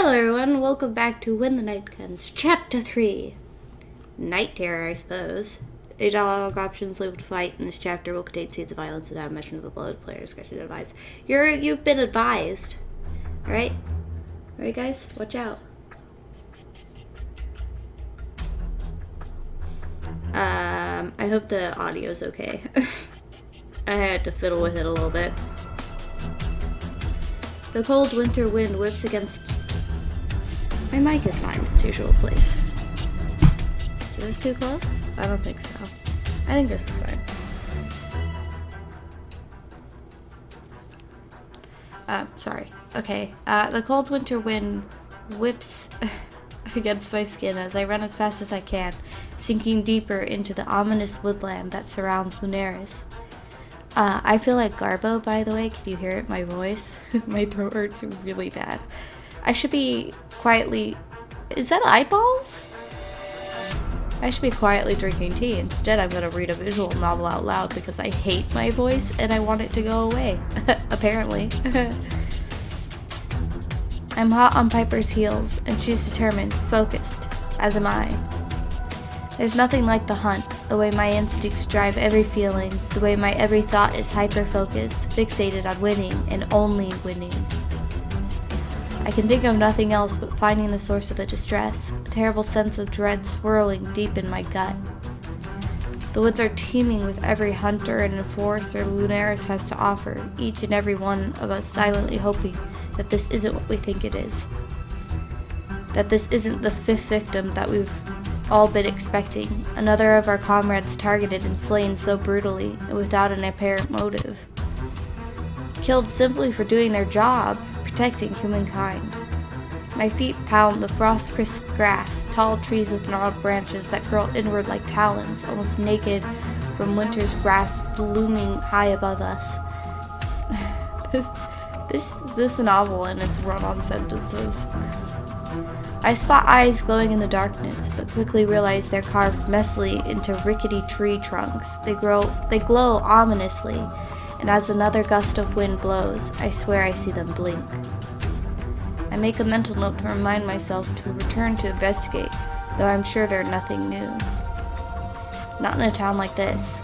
Hello everyone, welcome back to When the Night Comes, Chapter 3. Night Terror, I suppose. A dialogue options labeled to fight in this chapter will contain scenes of violence and have mention of the blood. Player discretion advised. You've been advised. Alright? Alright guys, watch out. I hope the audio's okay. I had to fiddle with it a little bit. The cold winter wind whips against... My mic is not in its usual place. Is this too close? I don't think so. I think this is fine. Sorry. Okay. The cold winter wind whips against my skin as I run as fast as I can, sinking deeper into the ominous woodland that surrounds Lunaris. I feel like Garbo, by the way. Can you hear it? My voice? My throat hurts really bad. I should be quietly... Is that eyeballs? I should be quietly drinking tea. Instead, I'm going to read a visual novel out loud because I hate my voice and I want it to go away. Apparently. I'm hot on Piper's heels, and she's determined, focused, as am I. There's nothing like the hunt, the way my instincts drive every feeling, the way my every thought is hyper-focused, fixated on winning, and only winning. I can think of nothing else but finding the source of the distress, a terrible sense of dread swirling deep in my gut. The woods are teeming with every hunter and enforcer Lunaris has to offer, each and every one of us silently hoping that this isn't what we think it is. That this isn't the fifth victim that we've all been expecting, another of our comrades targeted and slain so brutally and without an apparent motive. Killed simply for doing their job, protecting humankind. My feet pound the frost-crisp grass, tall trees with gnarled branches that curl inward like talons, almost naked from winter's grass blooming high above us. This novel and its run-on sentences. I spot eyes glowing in the darkness, but quickly realize they're carved messily into rickety tree trunks. They glow ominously, and as another gust of wind blows, I swear I see them blink. I make a mental note to remind myself to return to investigate, though I'm sure they're nothing new. Not in a town like this.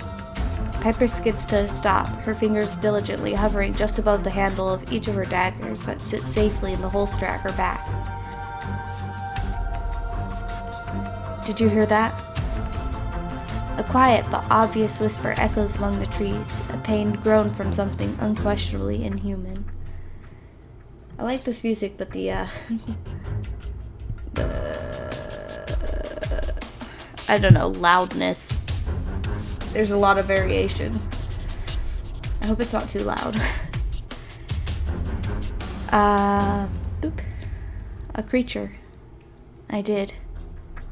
Piper skids to a stop, her fingers diligently hovering just above the handle of each of her daggers that sit safely in the holster at her back. Did you hear that? A quiet but obvious whisper echoes among the trees, a pained groan from something unquestionably inhuman. I like this music, but I don't know, loudness. There's a lot of variation. I hope it's not too loud. Boop. A creature. I did.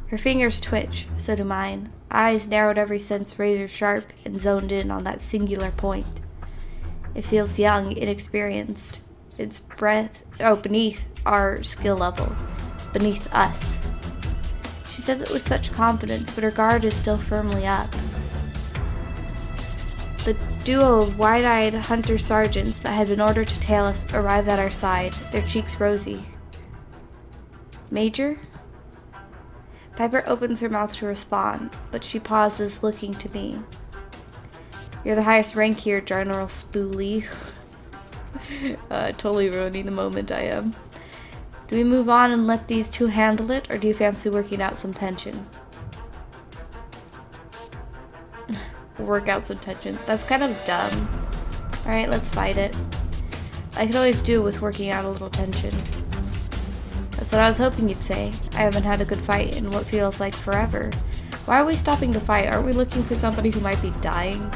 Her fingers twitch, so do mine. Eyes narrowed every sense razor sharp and zoned in on that singular point. It feels young, inexperienced. Its breath, beneath our skill level. Beneath us. She says it with such confidence, but her guard is still firmly up. The duo of wide-eyed hunter sergeants that had been ordered to tail us arrive at our side, their cheeks rosy. Major? Piper opens her mouth to respond, but she pauses, looking to me. You're the highest rank here, General Spoolie. Totally ruining the moment I am. Do we move on and let these two handle it, or do you fancy working out some tension? Work out some tension. That's kind of dumb. Alright, let's fight it. I could always do with working out a little tension. That's what I was hoping you'd say. I haven't had a good fight in what feels like forever. Why are we stopping to fight? Aren't we looking for somebody who might be dying?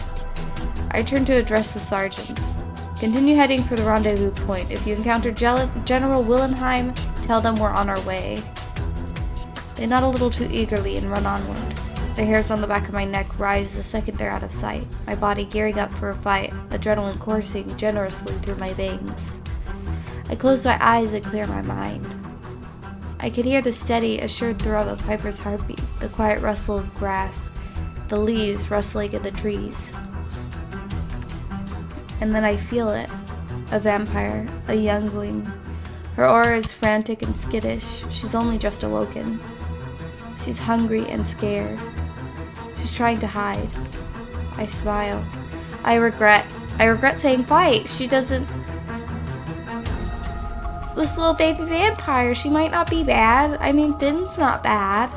I turn to address the sergeants. Continue heading for the rendezvous point. If you encounter General Willenheim, tell them we're on our way. They nod a little too eagerly and run onward. The hairs on the back of my neck rise the second they're out of sight, my body gearing up for a fight, adrenaline coursing generously through my veins. I close my eyes and clear my mind. I could hear the steady, assured throb of Piper's heartbeat, the quiet rustle of grass, the leaves rustling in the trees. And then I feel it. A vampire, a youngling, Her aura is frantic and skittish. She's only just awoken. She's hungry and scared. She's trying to hide. I smile. I regret saying fight. She doesn't... This little baby vampire, she might not be bad. I mean, Finn's not bad.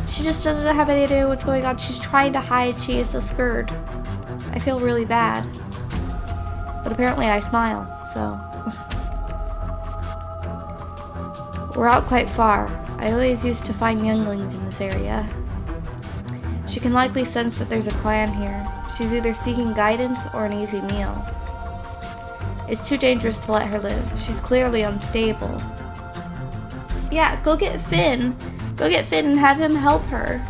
She just doesn't have any idea what's going on. She's trying to hide. She is scared. I feel really bad. But apparently I smile, so... We're out quite far. I always used to find younglings in this area. She can likely sense that there's a clan here. She's either seeking guidance or an easy meal. It's too dangerous to let her live. She's clearly unstable. Yeah, go get Finn. Go get Finn and have him help her.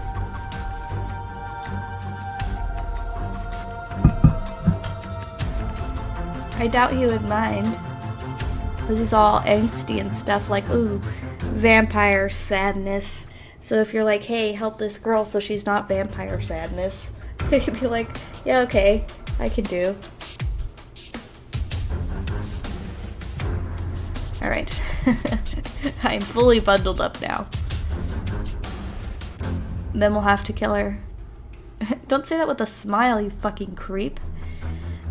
I doubt he would mind. Because he's all angsty and stuff, like, ooh, vampire sadness. So if you're like, hey, help this girl so she's not vampire sadness, he could be like, yeah, okay, I can do. Alright. I'm fully bundled up now. Then we'll have to kill her. Don't say that with a smile, you fucking creep.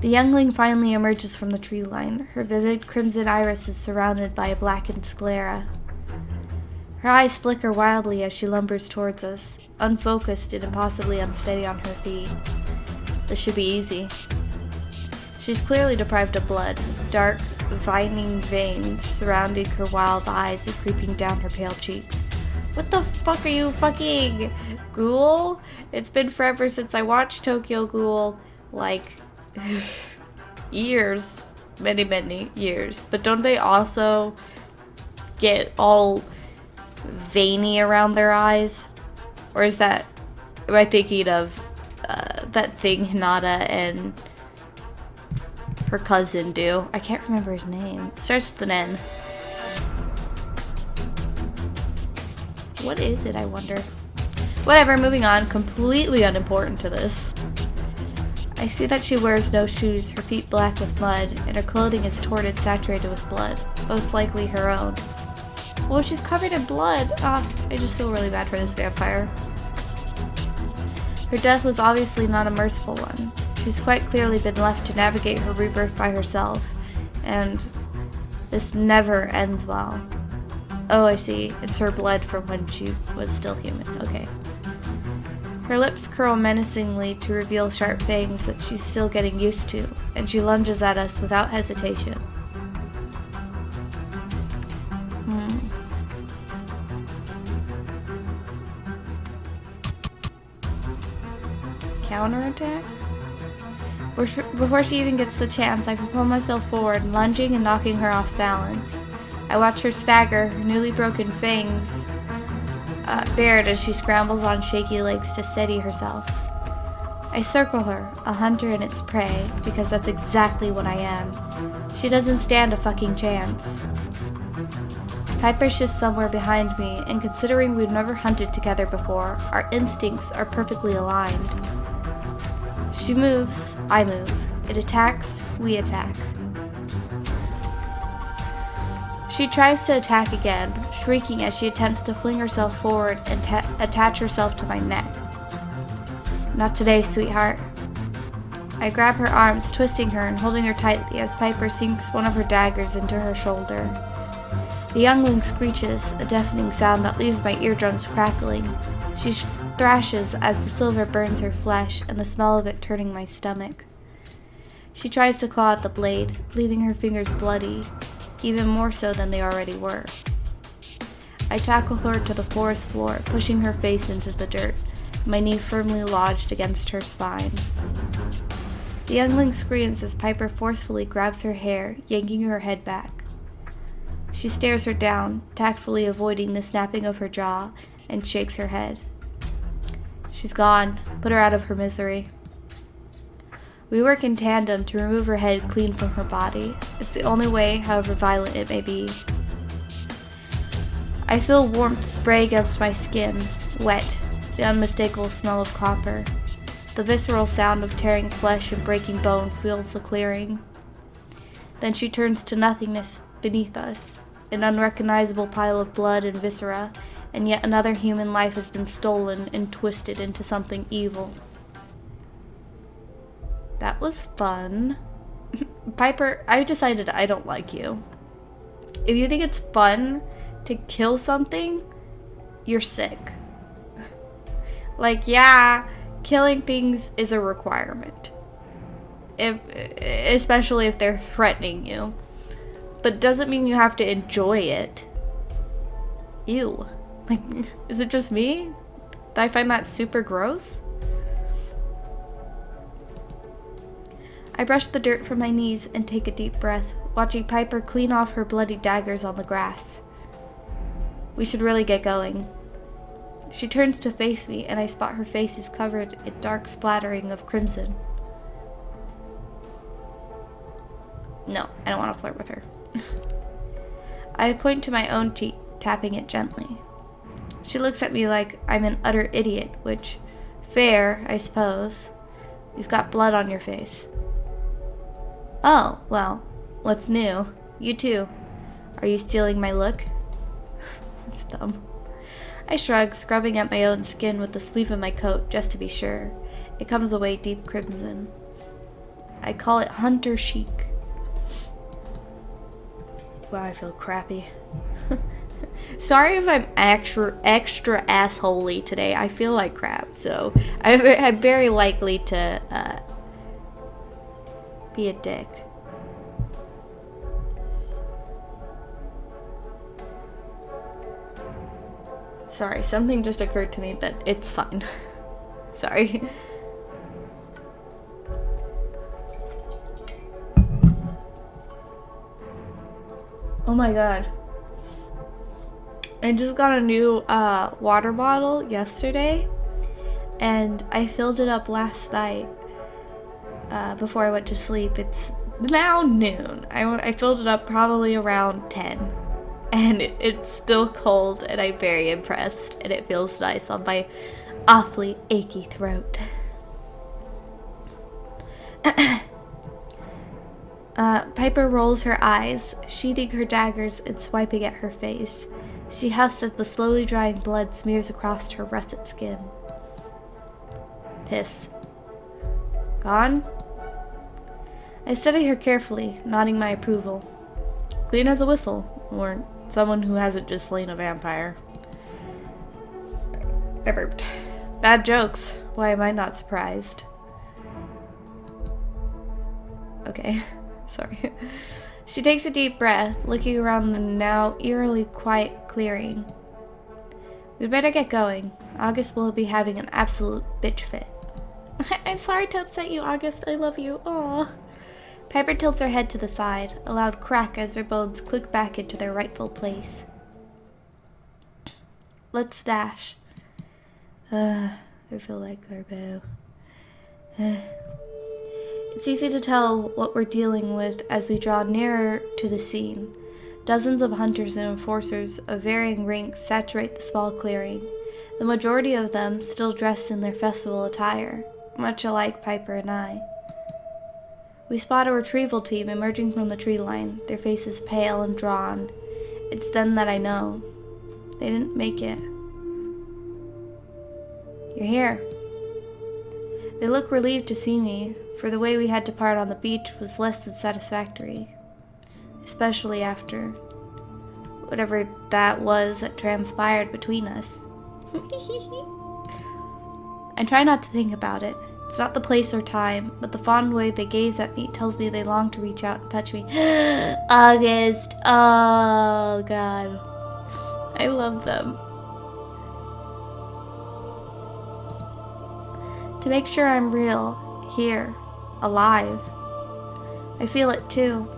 The youngling finally emerges from the tree line. Her vivid crimson iris is surrounded by a blackened sclera. Her eyes flicker wildly as she lumbers towards us, unfocused and impossibly unsteady on her feet. This should be easy. She's clearly deprived of blood. Dark, vining veins surrounding her wild eyes and creeping down her pale cheeks. What the fuck are you fucking Ghoul? It's been forever since I watched Tokyo Ghoul. Like... years. Many years. But don't they also get all veiny around their eyes? Or is that... am I thinking of that thing Hinata and her cousin do? I can't remember his name. It starts with an N. What is it, I wonder? Whatever, moving on. Completely unimportant to this. I see that she wears no shoes, her feet black with mud, and her clothing is torn and saturated with blood, most likely her own. Well, she's covered in blood. I just feel really bad for this vampire. Her death was obviously not a merciful one. She's quite clearly been left to navigate her rebirth by herself, and this never ends well. Oh, I see. It's her blood from when she was still human. Okay. Her lips curl menacingly to reveal sharp fangs that she's still getting used to, and she lunges at us without hesitation. Counterattack? Before she even gets the chance, I propel myself forward, lunging and knocking her off balance. I watch her stagger, her newly broken fangs bared as she scrambles on shaky legs to steady herself. I circle her, a hunter and its prey, because that's exactly what I am. She doesn't stand a fucking chance. Piper shifts somewhere behind me, and considering we've never hunted together before, our instincts are perfectly aligned. She moves, I move. It attacks, we attack. She tries to attack again, shrieking as she attempts to fling herself forward and attach herself to my neck. Not today, sweetheart. I grab her arms, twisting her and holding her tightly as Piper sinks one of her daggers into her shoulder. The youngling screeches, a deafening sound that leaves my eardrums crackling. She thrashes as the silver burns her flesh and the smell of it turning my stomach. She tries to claw at the blade, leaving her fingers bloody, even more so than they already were. I tackle her to the forest floor, pushing her face into the dirt, my knee firmly lodged against her spine. The youngling screams as Piper forcefully grabs her hair, yanking her head back. She stares her down, tactfully avoiding the snapping of her jaw, and shakes her head. She's gone. Put her out of her misery. We work in tandem to remove her head clean from her body. It's the only way, however violent it may be. I feel warmth spray against my skin, wet, the unmistakable smell of copper. The visceral sound of tearing flesh and breaking bone fills the clearing. Then she turns to nothingness beneath us, an unrecognizable pile of blood and viscera, and yet another human life has been stolen and twisted into something evil. That was fun. Piper, I decided I don't like you. If you think it's fun to kill something, you're sick. Like, yeah, killing things is a requirement. Especially if they're threatening you. But doesn't mean you have to enjoy it. Ew. Like, is it just me? Do I find that super gross? I brush the dirt from my knees and take a deep breath, watching Piper clean off her bloody daggers on the grass. We should really get going. She turns to face me, and I spot her face is covered in dark splattering of crimson. No, I don't want to flirt with her. I point to my own cheek, tapping it gently. She looks at me like I'm an utter idiot, which, fair, I suppose. You've got blood on your face. Oh, well, what's new? You too. Are you stealing my look? That's dumb. I shrug, scrubbing at my own skin with the sleeve of my coat just to be sure. It comes away deep crimson. I call it hunter chic. Wow, I feel crappy. Sorry if I'm extra assholey today. I feel like crap, so I'm very likely to be a dick. Sorry, something just occurred to me, but it's fine. Sorry. Oh my god. I just got a new water bottle yesterday, and I filled it up last night before I went to sleep. It's now noon. I filled it up probably around 10, and it's still cold, and I'm very impressed, and it feels nice on my awfully achy throat. Piper rolls her eyes, sheathing her daggers and swiping at her face. She huffs as the slowly drying blood smears across her russet skin. Piss. Gone? I study her carefully, nodding my approval. Clean as a whistle, or someone who hasn't just slain a vampire. I burped. Bad jokes. Why am I not surprised? Okay. Sorry. She takes a deep breath, looking around the now eerily quiet clearing. We'd better get going. August will be having an absolute bitch fit. I'm sorry to upset you, August. I love you. Aww. Piper tilts her head to the side, a loud crack as her bones click back into their rightful place. Let's dash. I feel like Garbo. It's easy to tell what we're dealing with as we draw nearer to the scene. Dozens of hunters and enforcers of varying ranks saturate the small clearing, the majority of them still dressed in their festival attire, much alike Piper and I. We spot a retrieval team emerging from the tree line, their faces pale and drawn. It's then that I know. They didn't make it. You're here. They look relieved to see me, for the way we had to part on the beach was less than satisfactory, especially after whatever that was that transpired between us. I try not to think about it. It's not the place or time, but the fond way they gaze at me tells me they long to reach out and touch me. August! Oh, God. I love them. To make sure I'm real, here, alive. I feel it too.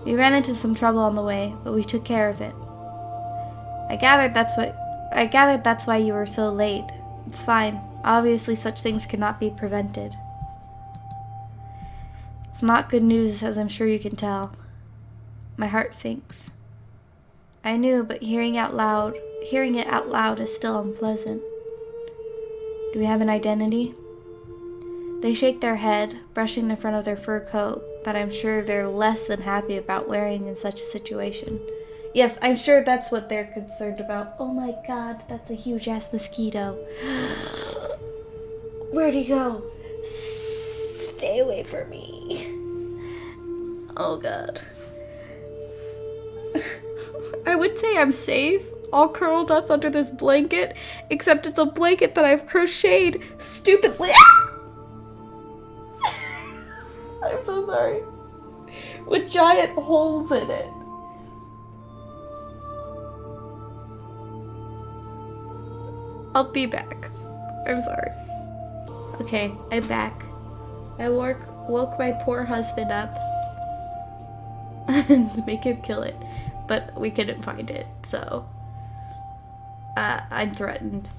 We ran into some trouble on the way, but we took care of it. I gathered that's why you were so late. It's fine. Obviously such things cannot be prevented. It's not good news, as I'm sure you can tell. My heart sinks. I knew, but hearing it out loud is still unpleasant. Do we have an identity? They shake their head, brushing the front of their fur coat that I'm sure they're less than happy about wearing in such a situation. Yes, I'm sure that's what they're concerned about. Oh my god, that's a huge ass mosquito. Where'd he go? Stay away from me. Oh god. I would say I'm safe, all curled up under this blanket, except it's a blanket that I've crocheted stupidly. I'm so sorry. With giant holes in it. I'll be back. I'm sorry. Okay, I'm back. I woke my poor husband up to make him kill it, but we couldn't find it, so I'm threatened.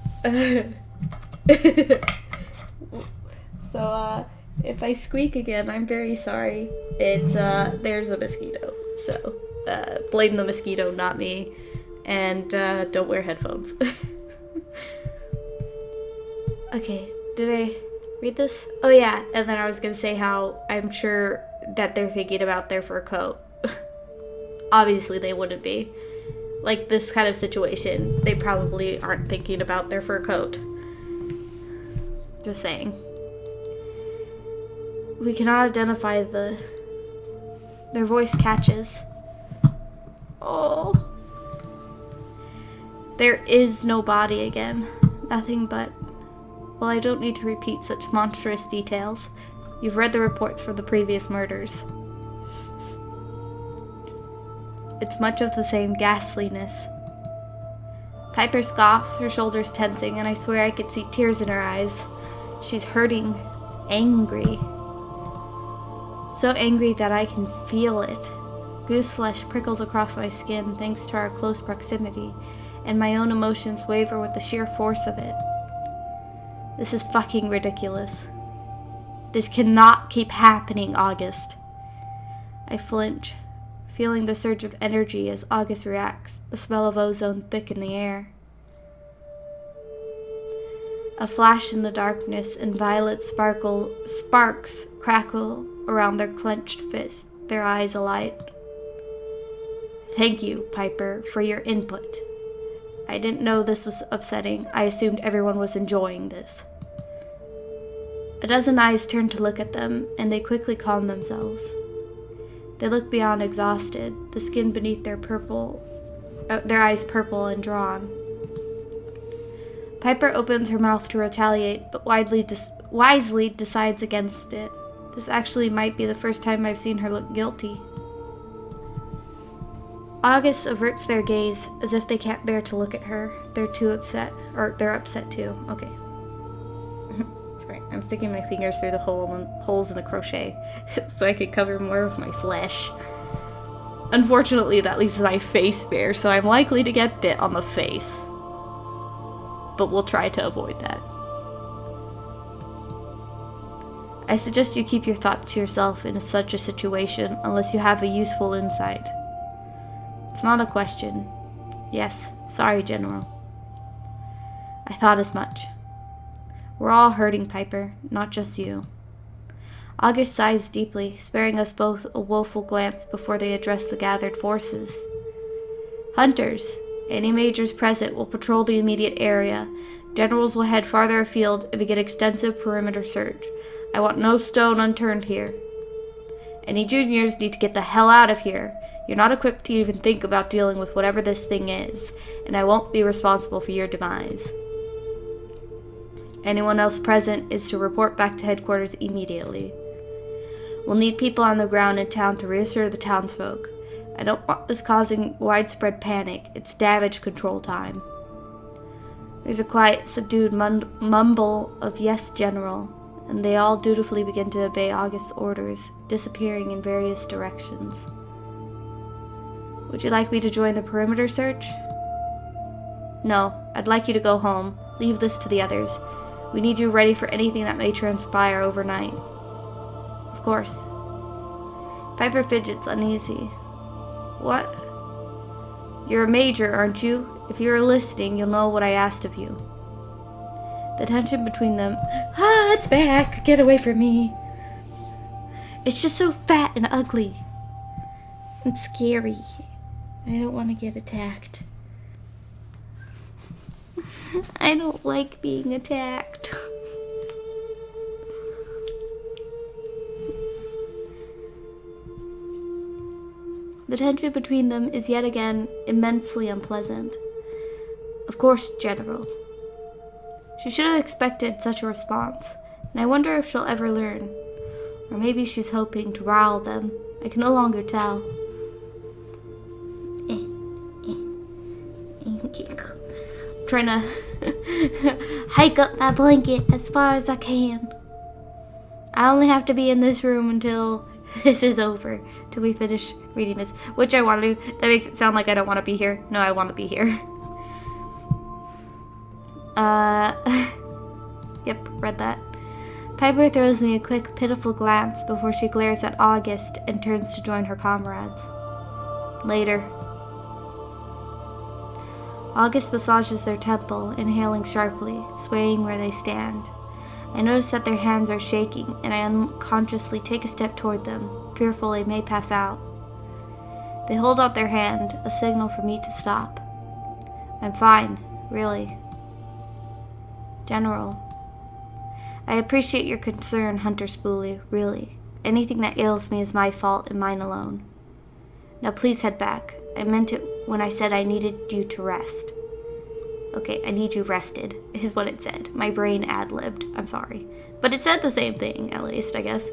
So if I squeak again, I'm very sorry. It's there's a mosquito, so blame the mosquito, not me, and don't wear headphones. Okay, did I read this? Oh yeah, and then I was gonna say how I'm sure that they're thinking about their fur coat. Obviously they wouldn't be. Like, this kind of situation, they probably aren't thinking about their fur coat. Just saying. We cannot identify their voice catches. Oh. There is no body again. Nothing but... Well, I don't need to repeat such monstrous details. You've read the reports for the previous murders. It's much of the same ghastliness. Piper scoffs, her shoulders tensing, and I swear I could see tears in her eyes. She's hurting, angry. So angry that I can feel it. Goose flesh prickles across my skin thanks to our close proximity, and my own emotions waver with the sheer force of it. This is fucking ridiculous. This cannot keep happening, August. I flinch, feeling the surge of energy as August reacts, the smell of ozone thick in the air. A flash in the darkness, and violet sparks crackle around their clenched fists, their eyes alight. Thank you, Piper, for your input. I didn't know this was upsetting. I assumed everyone was enjoying this. A dozen eyes turn to look at them, and they quickly calm themselves. They look beyond exhausted, the skin beneath their eyes purple and drawn. Piper opens her mouth to retaliate, but wisely decides against it. This actually might be the first time I've seen her look guilty. August averts their gaze, as if they can't bear to look at her. They're too upset. Or, they're upset too. Okay. Sorry, I'm sticking my fingers through the holes in the crochet, so I can cover more of my flesh. Unfortunately, that leaves my face bare, so I'm likely to get bit on the face. But we'll try to avoid that. I suggest you keep your thoughts to yourself in such a situation, unless you have a useful insight. It's not a question. Yes, sorry, General. I thought as much. We're all hurting, Piper, not just you. August sighs deeply, sparing us both a woeful glance before they address the gathered forces. Hunters, any majors present will patrol the immediate area. Generals will head farther afield and begin extensive perimeter search. I want no stone unturned here. Any juniors need to get the hell out of here. You're not equipped to even think about dealing with whatever this thing is, and I won't be responsible for your demise. Anyone else present is to report back to headquarters immediately. We'll need people on the ground in town to reassure the townsfolk. I don't want this causing widespread panic. It's damage control time. There's a quiet, subdued mumble of "Yes, General," and they all dutifully begin to obey August's orders, disappearing in various directions. Would you like me to join the perimeter search? No, I'd like you to go home. Leave this to the others. We need you ready for anything that may transpire overnight. Of course. Piper fidgets uneasy. What? You're a major, aren't you? If you're listening, you'll know what I asked of you. The tension between them. Ah, it's back! Get away from me! It's just so fat and ugly. And scary. I don't want to get attacked. I don't like being attacked. The tension between them is yet again immensely unpleasant. Of course, General. She should have expected such a response, and I wonder if she'll ever learn. Or maybe she's hoping to rile them. I can no longer tell. I'm trying to hike up my blanket as far as I can. I only have to be in this room until this is over, till we finish reading this, which I want to do. That makes it sound like I don't want to be here. No, I want to be here. Yep, read that. Piper throws me a quick, pitiful glance before she glares at August and turns to join her comrades. Later. August massages their temple, inhaling sharply, swaying where they stand. I notice that their hands are shaking, and I unconsciously take a step toward them, fearful they may pass out. They hold out their hand, a signal for me to stop. I'm fine, really. General. I appreciate your concern, Hunter Spoolie, really. Anything that ails me is my fault and mine alone. Now please head back. I meant it when I said I needed you to rest. Okay, I need you rested, is what it said. My brain ad-libbed. I'm sorry. But it said the same thing, at least, I guess.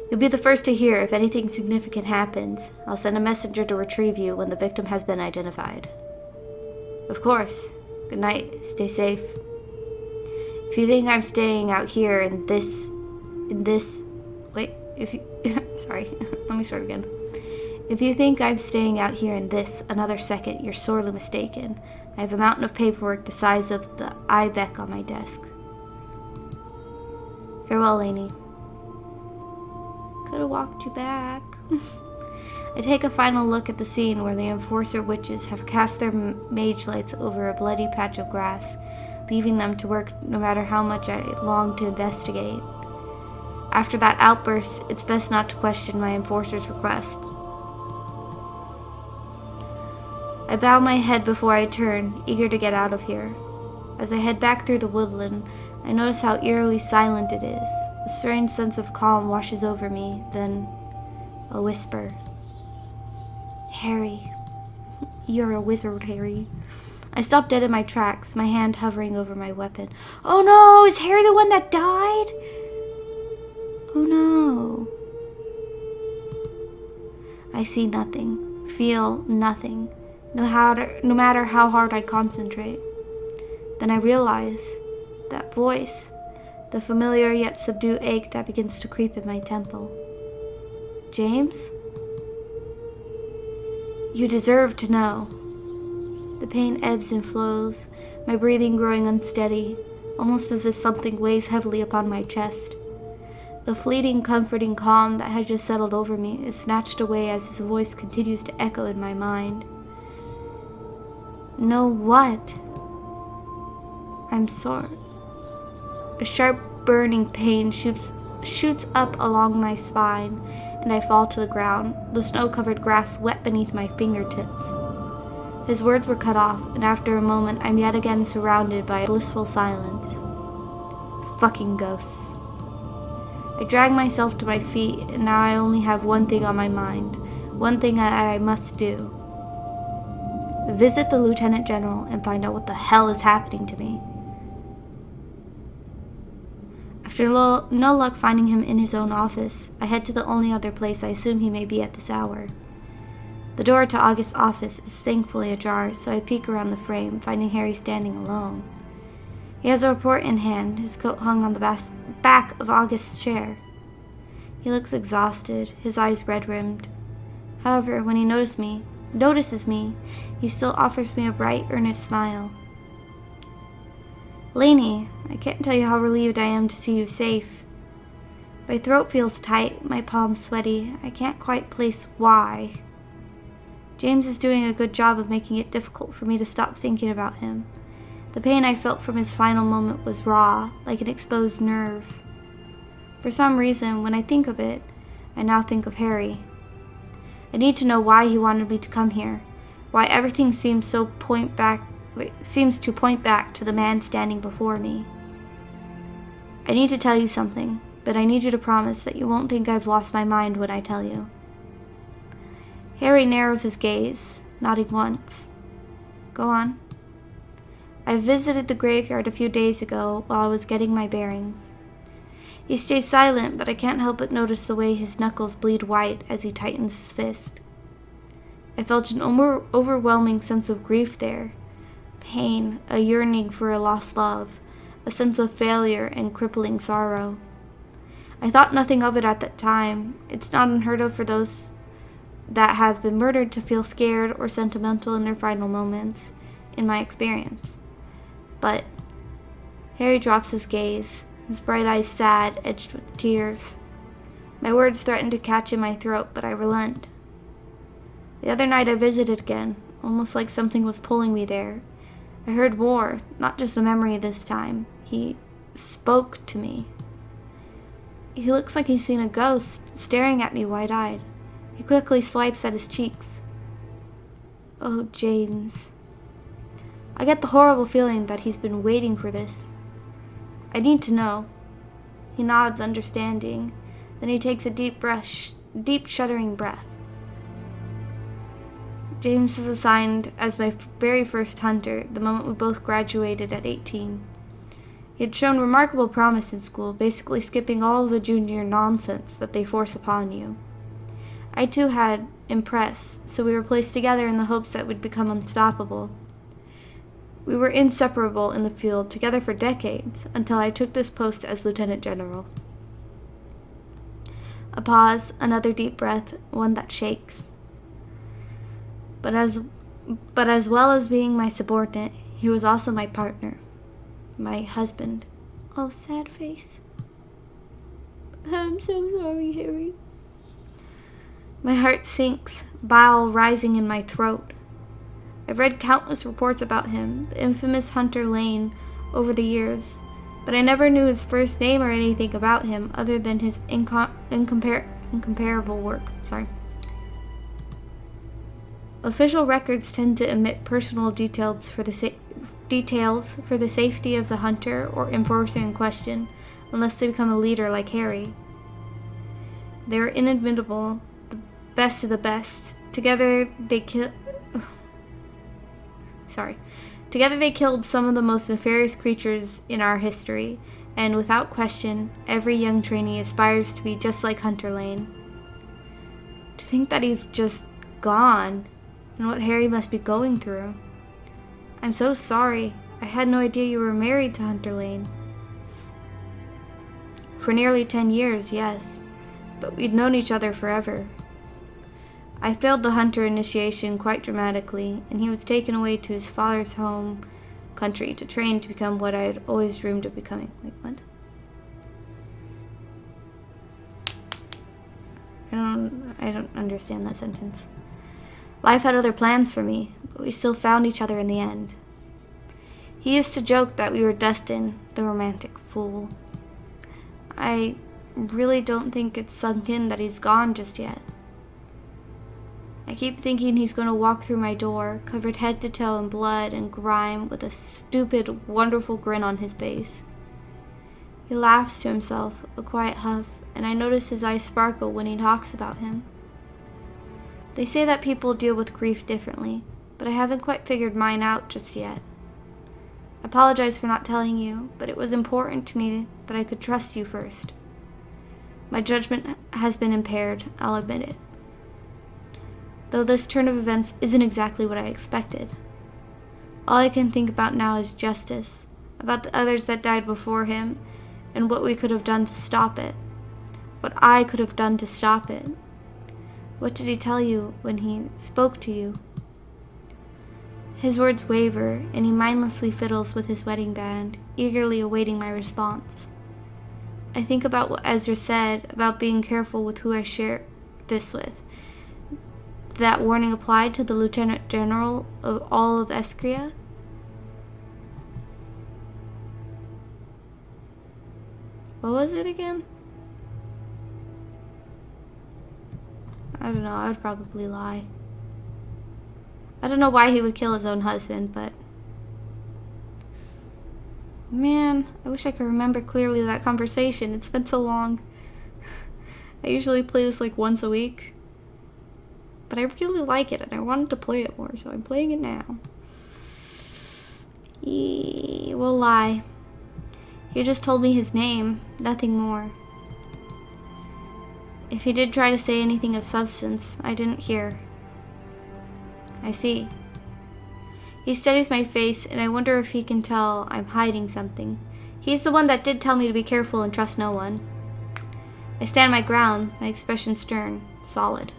You'll be the first to hear if anything significant happens. I'll send a messenger to retrieve you when the victim has been identified. Of course. Good night. Stay safe. If you think I'm staying out here sorry, let me start again. If you think I'm staying out here in this another second, you're sorely mistaken. I have a mountain of paperwork the size of the ibeck on my desk. Farewell, Lainey. Could have walked you back. I take a final look at the scene where the Enforcer witches have cast their mage lights over a bloody patch of grass, leaving them to work no matter how much I long to investigate. After that outburst, it's best not to question my Enforcer's requests. I bow my head before I turn, eager to get out of here. As I head back through the woodland, I notice how eerily silent it is. A strange sense of calm washes over me, then a whisper. Harry. You're a wizard, Harry. I stop dead in my tracks, my hand hovering over my weapon. Oh no! Is Harry the one that died? Oh no. I see nothing, feel nothing, no matter how hard I concentrate. Then I realize that voice, the familiar yet subdued ache that begins to creep in my temple. James? You deserve to know. The pain ebbs and flows, my breathing growing unsteady, almost as if something weighs heavily upon my chest. The fleeting, comforting calm that has just settled over me is snatched away as his voice continues to echo in my mind. Know what? I'm sore. A sharp, burning pain shoots up along my spine, and I fall to the ground, the snow-covered grass wet beneath my fingertips. His words were cut off, and after a moment I'm yet again surrounded by a blissful silence. Fucking ghosts. I drag myself to my feet, and now I only have one thing on my mind, one thing that I must do. Visit the Lieutenant General and find out what the hell is happening to me. After no luck finding him in his own office, I head to the only other place I assume he may be at this hour. The door to August's office is thankfully ajar, so I peek around the frame, finding Harry standing alone. He has a report in hand, his coat hung on the back of August's chair. He looks exhausted, his eyes red-rimmed. However, when he notices me, he still offers me a bright, earnest smile. Lainey, I can't tell you how relieved I am to see you safe. My throat feels tight, my palms sweaty. I can't quite place why. James is doing a good job of making it difficult for me to stop thinking about him. The pain I felt from his final moment was raw, like an exposed nerve. For some reason, when I think of it, I now think of Harry. I need to know why he wanted me to come here, why everything seems to point back to the man standing before me. I need to tell you something, but I need you to promise that you won't think I've lost my mind when I tell you. Harry narrows his gaze, nodding once. Go on. I visited the graveyard a few days ago while I was getting my bearings. He stays silent, but I can't help but notice the way his knuckles bleed white as he tightens his fist. I felt an overwhelming sense of grief there. Pain, a yearning for a lost love, a sense of failure and crippling sorrow. I thought nothing of it at that time. It's not unheard of for those that have been murdered to feel scared or sentimental in their final moments, in my experience. But Harry drops his gaze, his bright eyes sad, edged with tears. My words threaten to catch in my throat, but I relent. The other night I visited again, almost like something was pulling me there. I heard more, not just a memory this time. He spoke to me. He looks like he's seen a ghost, staring at me wide-eyed. He quickly swipes at his cheeks. Oh, James. I get the horrible feeling that he's been waiting for this. I need to know. He nods, understanding. Then he takes a deep shuddering breath. James was assigned as my very first hunter the moment we both graduated at 18. He had shown remarkable promise in school, basically skipping all of the junior nonsense that they force upon you. I too had impressed, so we were placed together in the hopes that we'd become unstoppable. We were inseparable in the field, together for decades, until I took this post as Lieutenant General. A pause, another deep breath, one that shakes. But as well as being my subordinate, he was also my partner, my husband. Oh, sad face. I'm so sorry, Harry. My heart sinks, bile rising in my throat. I've read countless reports about him, the infamous Hunter Lane, over the years, but I never knew his first name or anything about him other than his incomparable work. Official records tend to omit personal details for the safety of the hunter or enforcer in question, unless they become a leader like Harry. They are inadmissible, the best of the best. Together they killed some of the most nefarious creatures in our history, and without question, every young trainee aspires to be just like Hunter Lane. To think that he's just gone, and what Harry must be going through. I'm so sorry. I had no idea you were married to Hunter Lane. For nearly 10 years, yes, but we'd known each other forever. I failed the hunter initiation quite dramatically, and he was taken away to his father's home country to train to become what I had always dreamed of becoming. Wait, what? I don't understand that sentence. Life had other plans for me, but we still found each other in the end. He used to joke that we were destined, the romantic fool. I really don't think it's sunk in that he's gone just yet. I keep thinking he's going to walk through my door, covered head to toe in blood and grime, with a stupid, wonderful grin on his face. He laughs to himself, a quiet huff, and I notice his eyes sparkle when he talks about him. They say that people deal with grief differently, but I haven't quite figured mine out just yet. I apologize for not telling you, but it was important to me that I could trust you first. My judgment has been impaired, I'll admit it. Though this turn of events isn't exactly what I expected. All I can think about now is justice, about the others that died before him, and what we could have done to stop it. What I could have done to stop it. What did he tell you when he spoke to you? His words waver, and he mindlessly fiddles with his wedding band, eagerly awaiting my response. I think about what Ezra said about being careful with who I share this with. That warning applied to the Lieutenant General of all of Eskria? What was it again? I don't know, I would probably lie. I don't know why he would kill his own husband, but... Man, I wish I could remember clearly that conversation. It's been so long. I usually play this like once a week. But I really like it, and I wanted to play it more, so I'm playing it now. We'll lie. He just told me his name, nothing more. If he did try to say anything of substance, I didn't hear. I see. He studies my face, and I wonder if he can tell I'm hiding something. He's the one that did tell me to be careful and trust no one. I stand my ground, my expression stern, solid.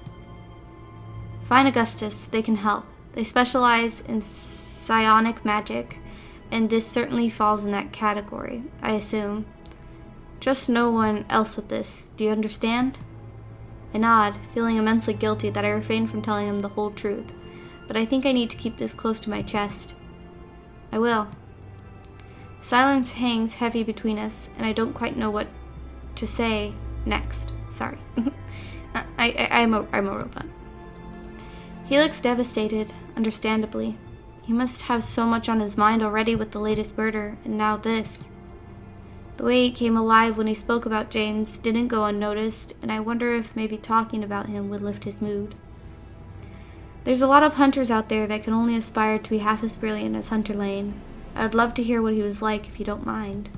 Fine, Augustus, they can help. They specialize in psionic magic, and this certainly falls in that category, I assume. Trust no one else with this. Do you understand? I nod, feeling immensely guilty that I refrained from telling him the whole truth, but I think I need to keep this close to my chest. I will. Silence hangs heavy between us, and I don't quite know what to say next. Sorry. I'm a robot. He looks devastated, understandably. He must have so much on his mind already with the latest murder, and now this. The way he came alive when he spoke about James didn't go unnoticed, and I wonder if maybe talking about him would lift his mood. There's a lot of hunters out there that can only aspire to be half as brilliant as Hunter Lane. I would love to hear what he was like if you don't mind.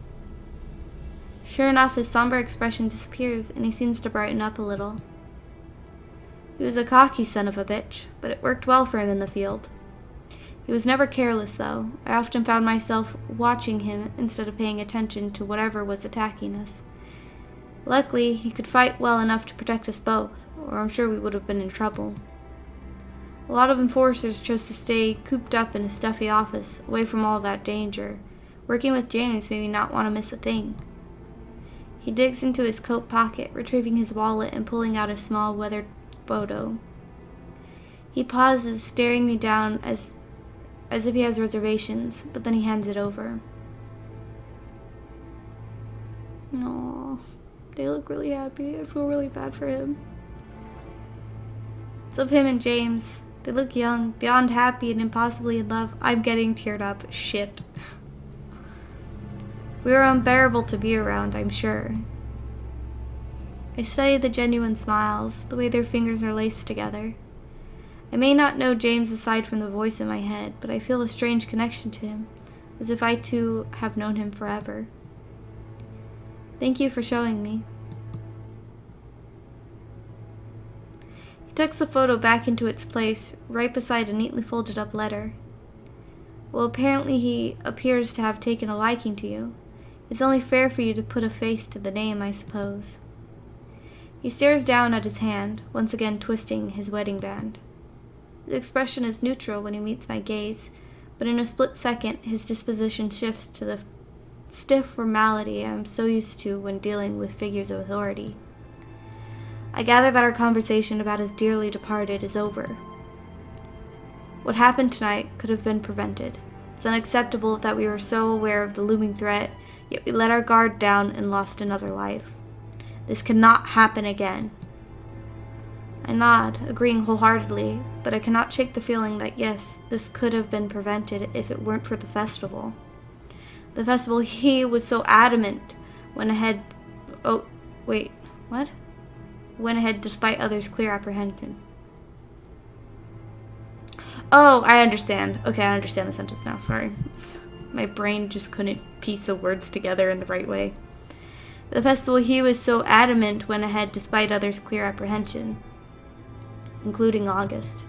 Sure enough, his somber expression disappears, and he seems to brighten up a little. He was a cocky son of a bitch, but it worked well for him in the field. He was never careless, though. I often found myself watching him instead of paying attention to whatever was attacking us. Luckily, he could fight well enough to protect us both, or I'm sure we would have been in trouble. A lot of enforcers chose to stay cooped up in a stuffy office, away from all that danger. Working with James made me not want to miss a thing. He digs into his coat pocket, retrieving his wallet and pulling out a small weathered photo. He pauses, staring me down as if he has reservations, but then he hands it over. No, they look really happy. I feel really bad for him. It's of him and James. They look young, beyond happy, and impossibly in love. I'm getting teared up. Shit. We were unbearable to be around, I'm sure. I study the genuine smiles, the way their fingers are laced together. I may not know James aside from the voice in my head, but I feel a strange connection to him, as if I too have known him forever. Thank you for showing me. He tucks the photo back into its place, right beside a neatly folded up letter. Well, apparently he appears to have taken a liking to you. It's only fair for you to put a face to the name, I suppose. He stares down at his hand, once again twisting his wedding band. His expression is neutral when he meets my gaze, but in a split second his disposition shifts to the stiff formality I am so used to when dealing with figures of authority. I gather that our conversation about his dearly departed is over. What happened tonight could have been prevented. It's unacceptable that we were so aware of the looming threat, yet we let our guard down and lost another life. This cannot happen again. I nod, agreeing wholeheartedly, but I cannot shake the feeling that yes, this could have been prevented if it weren't for the festival. The festival he was so adamant went ahead... Oh, wait, what? Went ahead despite others' clear apprehension. Oh, I understand. Okay, I understand the sentence now, sorry. My brain just couldn't piece the words together in the right way. The festival he was so adamant went ahead despite others' clear apprehension, including August.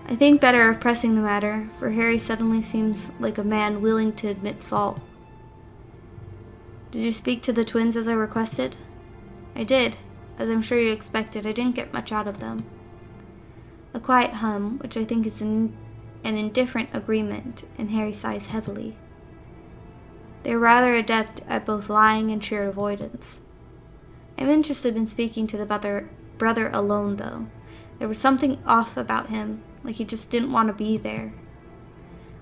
I think better of pressing the matter, for Harry suddenly seems like a man willing to admit fault. Did you speak to the twins as I requested? I did. As I'm sure you expected, I didn't get much out of them. A quiet hum, which I think is an indifferent agreement, and Harry sighs heavily. They're rather adept at both lying and sheer avoidance. I'm interested in speaking to the brother alone, though. There was something off about him, like he just didn't want to be there.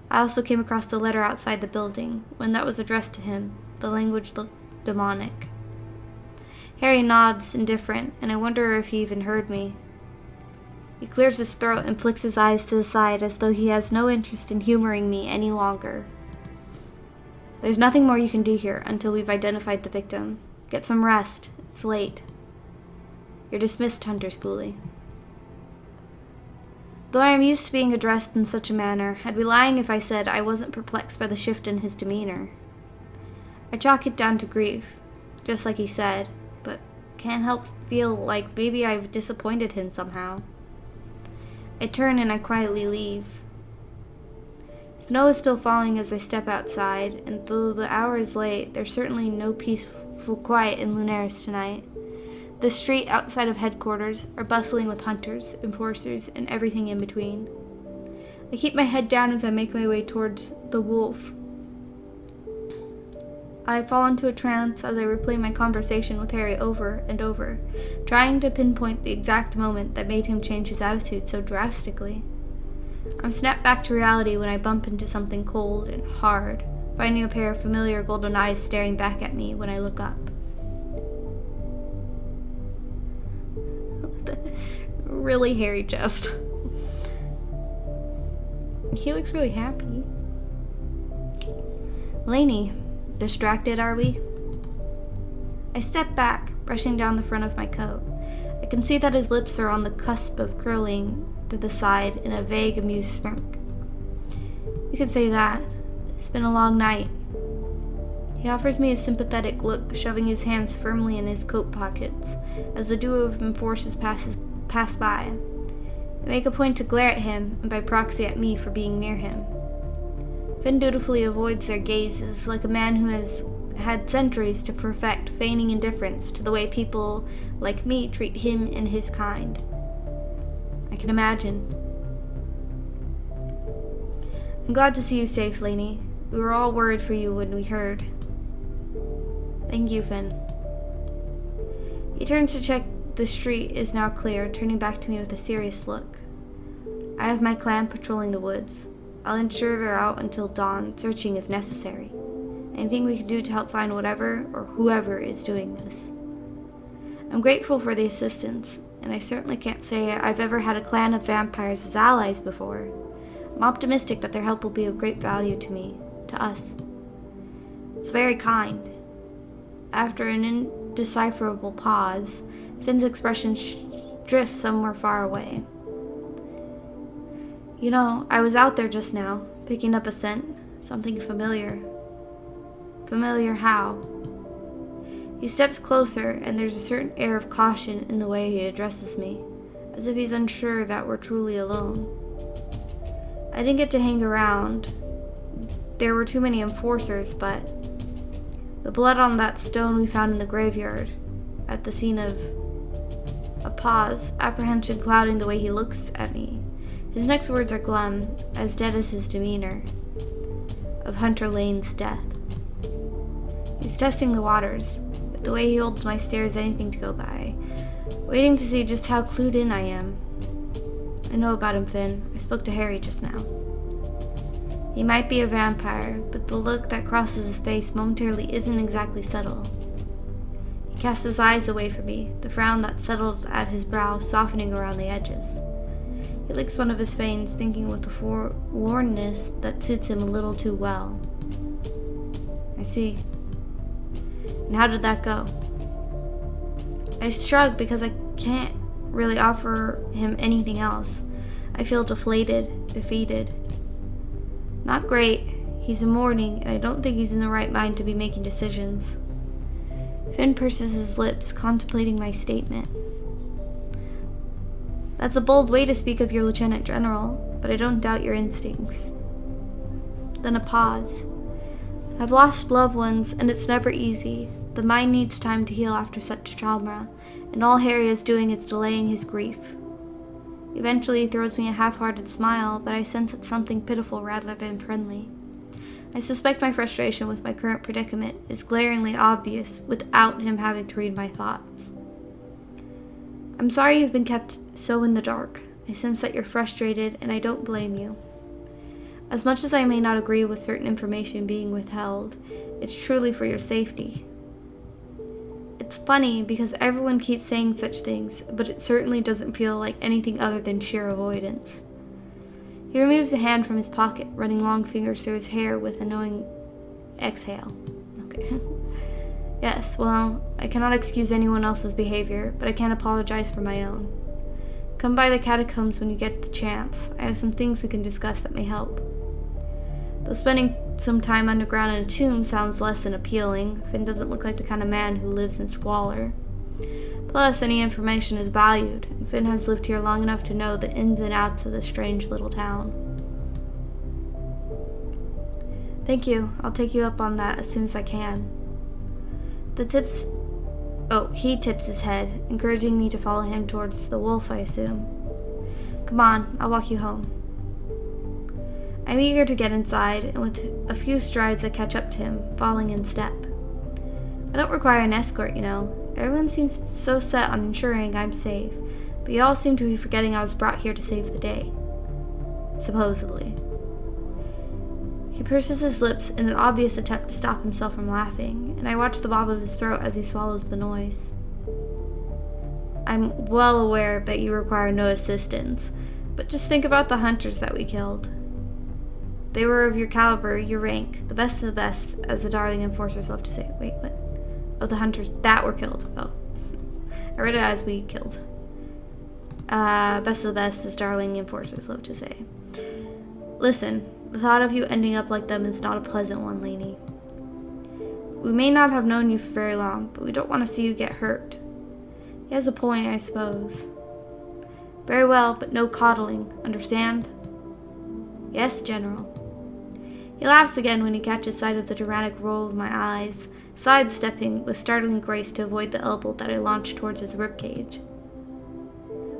I also came across the letter outside the building. When that was addressed to him, the language looked demonic. Harry nods, indifferent, and I wonder if he even heard me. He clears his throat and flicks his eyes to the side as though he has no interest in humoring me any longer. There's nothing more you can do here until we've identified the victim. Get some rest. It's late. You're dismissed, Hunter Schoolie. Though I am used to being addressed in such a manner, I'd be lying if I said I wasn't perplexed by the shift in his demeanor. I chalk it down to grief, just like he said, but can't help feel like maybe I've disappointed him somehow. I turn and I quietly leave. Snow is still falling as I step outside, and though the hour is late, there's certainly no peaceful quiet in Lunaris tonight. The street outside of headquarters are bustling with hunters, enforcers, and everything in between. I keep my head down as I make my way towards the wolf. I fall into a trance as I replay my conversation with Harry over and over, trying to pinpoint the exact moment that made him change his attitude so drastically. I'm snapped back to reality when I bump into something cold and hard, finding a pair of familiar golden eyes staring back at me when I look up. Really hairy chest. He looks really happy. Lainey, distracted are we? I step back, brushing down the front of my coat. I can see that his lips are on the cusp of curling to the side in a vague, amused smirk. You could say that. It's been a long night. He offers me a sympathetic look, shoving his hands firmly in his coat pockets as the duo of enforcers pass by. I make a point to glare at him, and by proxy at me for being near him. Finn dutifully avoids their gazes like a man who has had centuries to perfect feigning indifference to the way people like me treat him and his kind. I can imagine. I'm glad to see you safe, Lainey. We were all worried for you when we heard. Thank you, Finn. He turns to check the street is now clear, turning back to me with a serious look. I have my clan patrolling the woods. I'll ensure they're out until dawn, searching if necessary. Anything we can do to help find whatever or whoever is doing this. I'm grateful for the assistance, and I certainly can't say I've ever had a clan of vampires as allies before. I'm optimistic that their help will be of great value to me, to us. It's very kind. After an indecipherable pause, Finn's expression drifts somewhere far away. You know, I was out there just now, picking up a scent, something familiar. Familiar how? He steps closer, and there's a certain air of caution in the way he addresses me, as if he's unsure that we're truly alone. I didn't get to hang around. There were too many enforcers, but the blood on that stone we found in the graveyard, at the scene of... A pause, apprehension clouding the way he looks at me. His next words are glum, as dead as his demeanor, of Hunter Lane's death. He's testing the waters, but the way he holds my stare is anything to go by, waiting to see just how clued in I am. I know about him, Finn. I spoke to Harry just now. He might be a vampire, but the look that crosses his face momentarily isn't exactly subtle. He casts his eyes away from me, the frown that settles at his brow softening around the edges. He licks one of his fangs, thinking with a forlornness that suits him a little too well. I see. And how did that go? I shrug because I can't really offer him anything else. I feel deflated, defeated. Not great. He's in mourning, and I don't think he's in the right mind to be making decisions. Finn purses his lips, contemplating my statement. That's a bold way to speak of your Lieutenant General, but I don't doubt your instincts. Then a pause. I've lost loved ones, and it's never easy. The mind needs time to heal after such trauma, and all Harry is doing is delaying his grief. Eventually he throws me a half-hearted smile, but I sense it's something pitiful rather than friendly. I suspect my frustration with my current predicament is glaringly obvious without him having to read my thoughts. I'm sorry you've been kept so in the dark. I sense that you're frustrated, and I don't blame you. As much as I may not agree with certain information being withheld, it's truly for your safety. It's funny because everyone keeps saying such things, but it certainly doesn't feel like anything other than sheer avoidance. He removes a hand from his pocket, running long fingers through his hair with a knowing exhale. Okay. Yes, well, I cannot excuse anyone else's behavior, but I can't apologize for my own. Come by the catacombs when you get the chance. I have some things we can discuss that may help. Though spending some time underground in a tomb sounds less than appealing, Finn doesn't look like the kind of man who lives in squalor. Plus, any information is valued, and Finn has lived here long enough to know the ins and outs of this strange little town. Thank you. I'll take you up on that as soon as I can. He tips his head, encouraging me to follow him towards the wolf, I assume. Come on, I'll walk you home. I'm eager to get inside, and with a few strides I catch up to him, falling in step. I don't require an escort, you know. Everyone seems so set on ensuring I'm safe, but you all seem to be forgetting I was brought here to save the day. Supposedly. He purses his lips in an obvious attempt to stop himself from laughing, and I watch the bob of his throat as he swallows the noise. I'm well aware that you require no assistance, but just think about the hunters that we killed. They were of your caliber, your rank, the best of the best, as the Darling Enforcers love to say. Wait, what? Oh, the hunters that were killed. Oh. I read it as we killed. Best of the best, as Darling Enforcers love to say. Listen, the thought of you ending up like them is not a pleasant one, Lainey. We may not have known you for very long, but we don't want to see you get hurt. He has a point, I suppose. Very well, but no coddling, understand? Yes, General. He laughs again when he catches sight of the tyrannic roll of my eyes, sidestepping with startling grace to avoid the elbow that I launched towards his ribcage.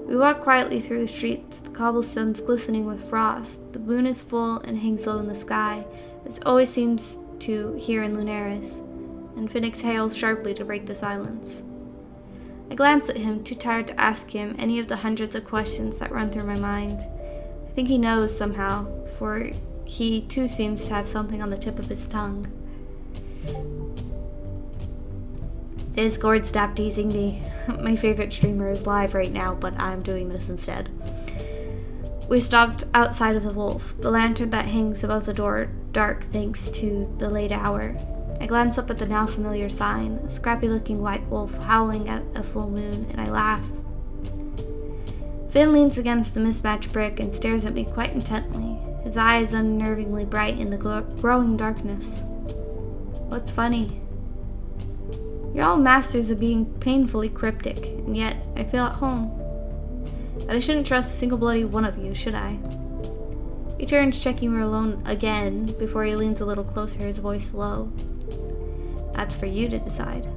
We walk quietly through the streets, the cobblestones glistening with frost. The moon is full and hangs low in the sky, as it always seems to here in Lunaris, and Finn exhales sharply to break the silence. I glance at him, too tired to ask him any of the hundreds of questions that run through my mind. I think he knows somehow, for he too seems to have something on the tip of his tongue. Discord, stop teasing me. My favorite streamer is live right now, but I'm doing this instead. We stopped outside of the wolf, the lantern that hangs above the door dark thanks to the late hour. I glance up at the now familiar sign, a scrappy-looking white wolf howling at a full moon, and I laugh. Finn leans against the mismatched brick and stares at me quite intently, his eyes unnervingly bright in the growing darkness. What's funny? You're all masters of being painfully cryptic, and yet I feel at home. But I shouldn't trust a single bloody one of you, should I? He turns, checking we're alone again, before he leans a little closer, his voice low. That's for you to decide.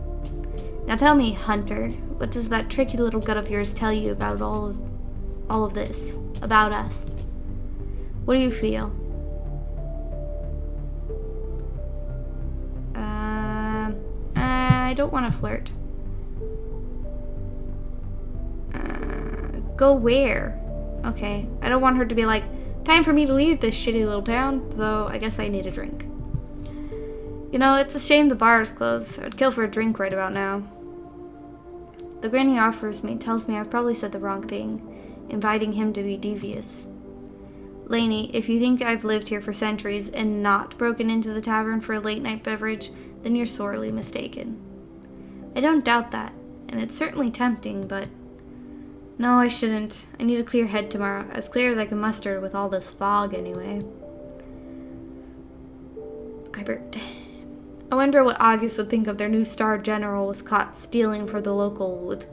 Now tell me, Hunter, what does that tricky little gut of yours tell you about all of this? About us? What do you feel? I don't want to flirt. Go where? Okay, I don't want her to be like, time for me to leave this shitty little town, though I guess I need a drink. You know, it's a shame the bar is closed. I'd kill for a drink right about now. The grin he offers me tells me I've probably said the wrong thing, inviting him to be devious. Lainey, if you think I've lived here for centuries and not broken into the tavern for a late-night beverage, then you're sorely mistaken. I don't doubt that, and it's certainly tempting, but... No, I shouldn't. I need a clear head tomorrow, as clear as I can muster with all this fog, anyway. I wonder what August would think of their new star general was caught stealing from the local with...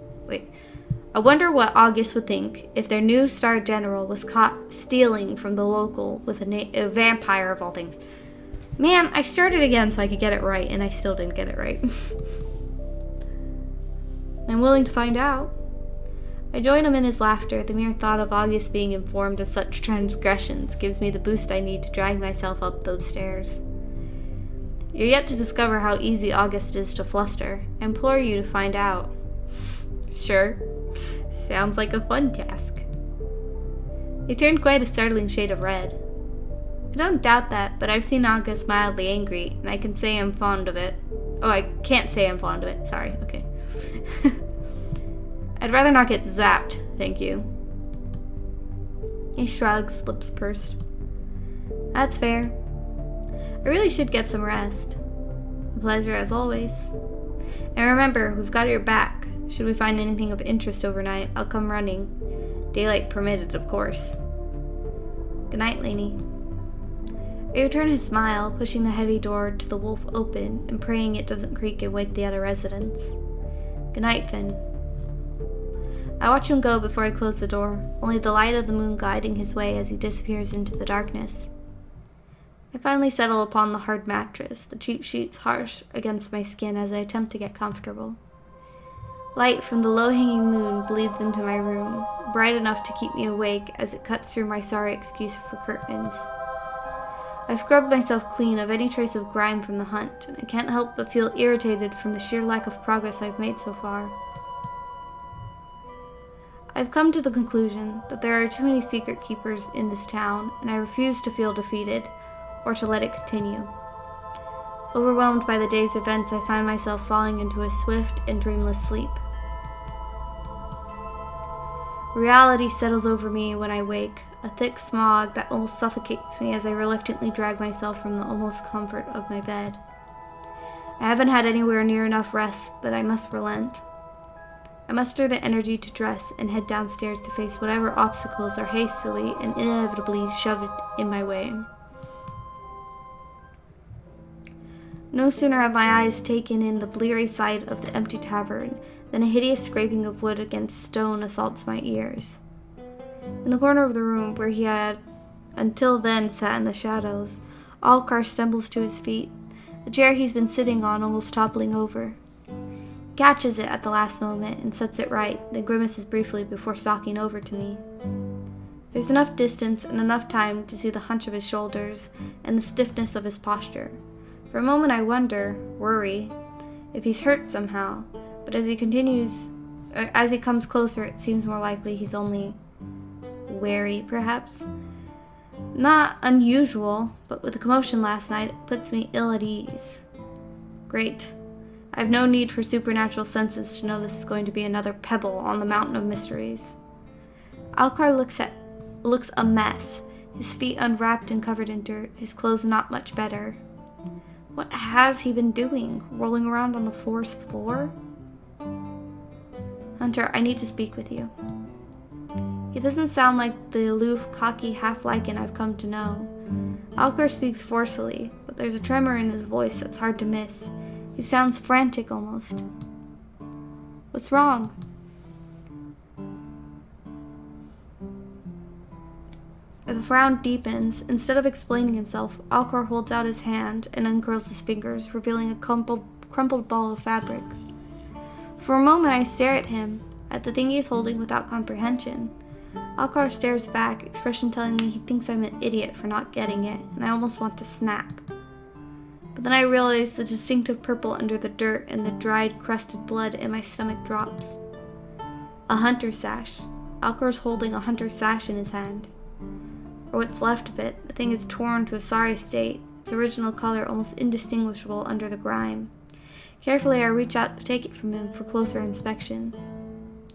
I wonder what August would think if their new star general was caught stealing from the local with a vampire of all things. Man, I started again so I could get it right, and I still didn't get it right. I'm willing to find out. I join him in his laughter. The mere thought of August being informed of such transgressions gives me the boost I need to drag myself up those stairs. You're yet to discover how easy August is to fluster. I implore you to find out. Sure. Sounds like a fun task. He turned quite a startling shade of red. I don't doubt that, but I've seen August mildly angry, and I can say I'm fond of it. Oh, I can't say I'm fond of it. Sorry, okay. I'd rather not get zapped, thank you. He shrugs, lips pursed. That's fair. I really should get some rest. A pleasure as always. And remember, we've got your back. Should we find anything of interest overnight, I'll come running. Daylight permitted, of course. Good night, Lainey. I return his smile, pushing the heavy door to the wolf open and praying it doesn't creak and wake the other residents. Good night, Finn. I watch him go before I close the door, only the light of the moon guiding his way as he disappears into the darkness. I finally settle upon the hard mattress, the cheap sheets harsh against my skin as I attempt to get comfortable. Light from the low-hanging moon bleeds into my room, bright enough to keep me awake as it cuts through my sorry excuse for curtains. I've scrubbed myself clean of any trace of grime from the hunt, and I can't help but feel irritated from the sheer lack of progress I've made so far. I've come to the conclusion that there are too many secret keepers in this town, and I refuse to feel defeated, or to let it continue. Overwhelmed by the day's events, I find myself falling into a swift and dreamless sleep. Reality settles over me when I wake, a thick smog that almost suffocates me as I reluctantly drag myself from the almost comfort of my bed. I haven't had anywhere near enough rest, but I must relent. I muster the energy to dress and head downstairs to face whatever obstacles are hastily and inevitably shoved in my way. No sooner have my eyes taken in the bleary sight of the empty tavern than a hideous scraping of wood against stone assaults my ears. In the corner of the room where he had until then sat in the shadows, Alcar stumbles to his feet, the chair he's been sitting on almost toppling over. He catches it at the last moment and sets it right, then grimaces briefly before stalking over to me. There's enough distance and enough time to see the hunch of his shoulders and the stiffness of his posture. For a moment I worry, if he's hurt somehow, but as he comes closer, it seems more likely he's only wary, perhaps. Not unusual, but with the commotion last night, it puts me ill at ease. Great. I have no need for supernatural senses to know this is going to be another pebble on the mountain of mysteries. Alcar looks a mess, his feet unwrapped and covered in dirt, his clothes not much better. What has he been doing? Rolling around on the forest floor? Hunter, I need to speak with you. He doesn't sound like the aloof, cocky half-lycan I've come to know. Alcar speaks forcefully, but there's a tremor in his voice that's hard to miss. He sounds frantic almost. What's wrong? The frown deepens. Instead of explaining himself, Alcar holds out his hand and uncurls his fingers, revealing a crumpled ball of fabric. For a moment I stare at him, at the thing he's holding without comprehension. Alcar stares back, expression telling me he thinks I'm an idiot for not getting it, and I almost want to snap. But then I realize the distinctive purple under the dirt and the dried, crusted blood, and my stomach drops. A hunter sash. Alcar's holding a hunter sash in his hand. Or what's left of it. The thing is torn to a sorry state, its original color almost indistinguishable under the grime. Carefully I reach out to take it from him for closer inspection.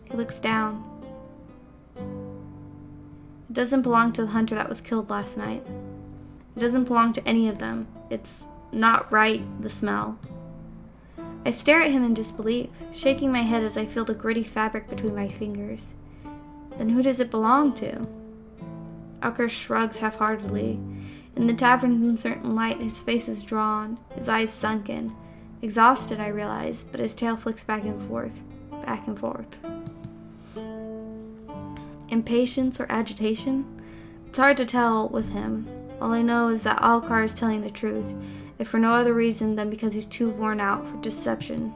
He looks down. It doesn't belong to the hunter that was killed last night. It doesn't belong to any of them. It's not right, the smell. I stare at him in disbelief, shaking my head as I feel the gritty fabric between my fingers. Then who does it belong to? Alcar shrugs half-heartedly. In the tavern's uncertain light, his face is drawn, his eyes sunken. Exhausted, I realize, but his tail flicks back and forth. Impatience or agitation? It's hard to tell with him. All I know is that Alcar is telling the truth, if for no other reason than because he's too worn out for deception.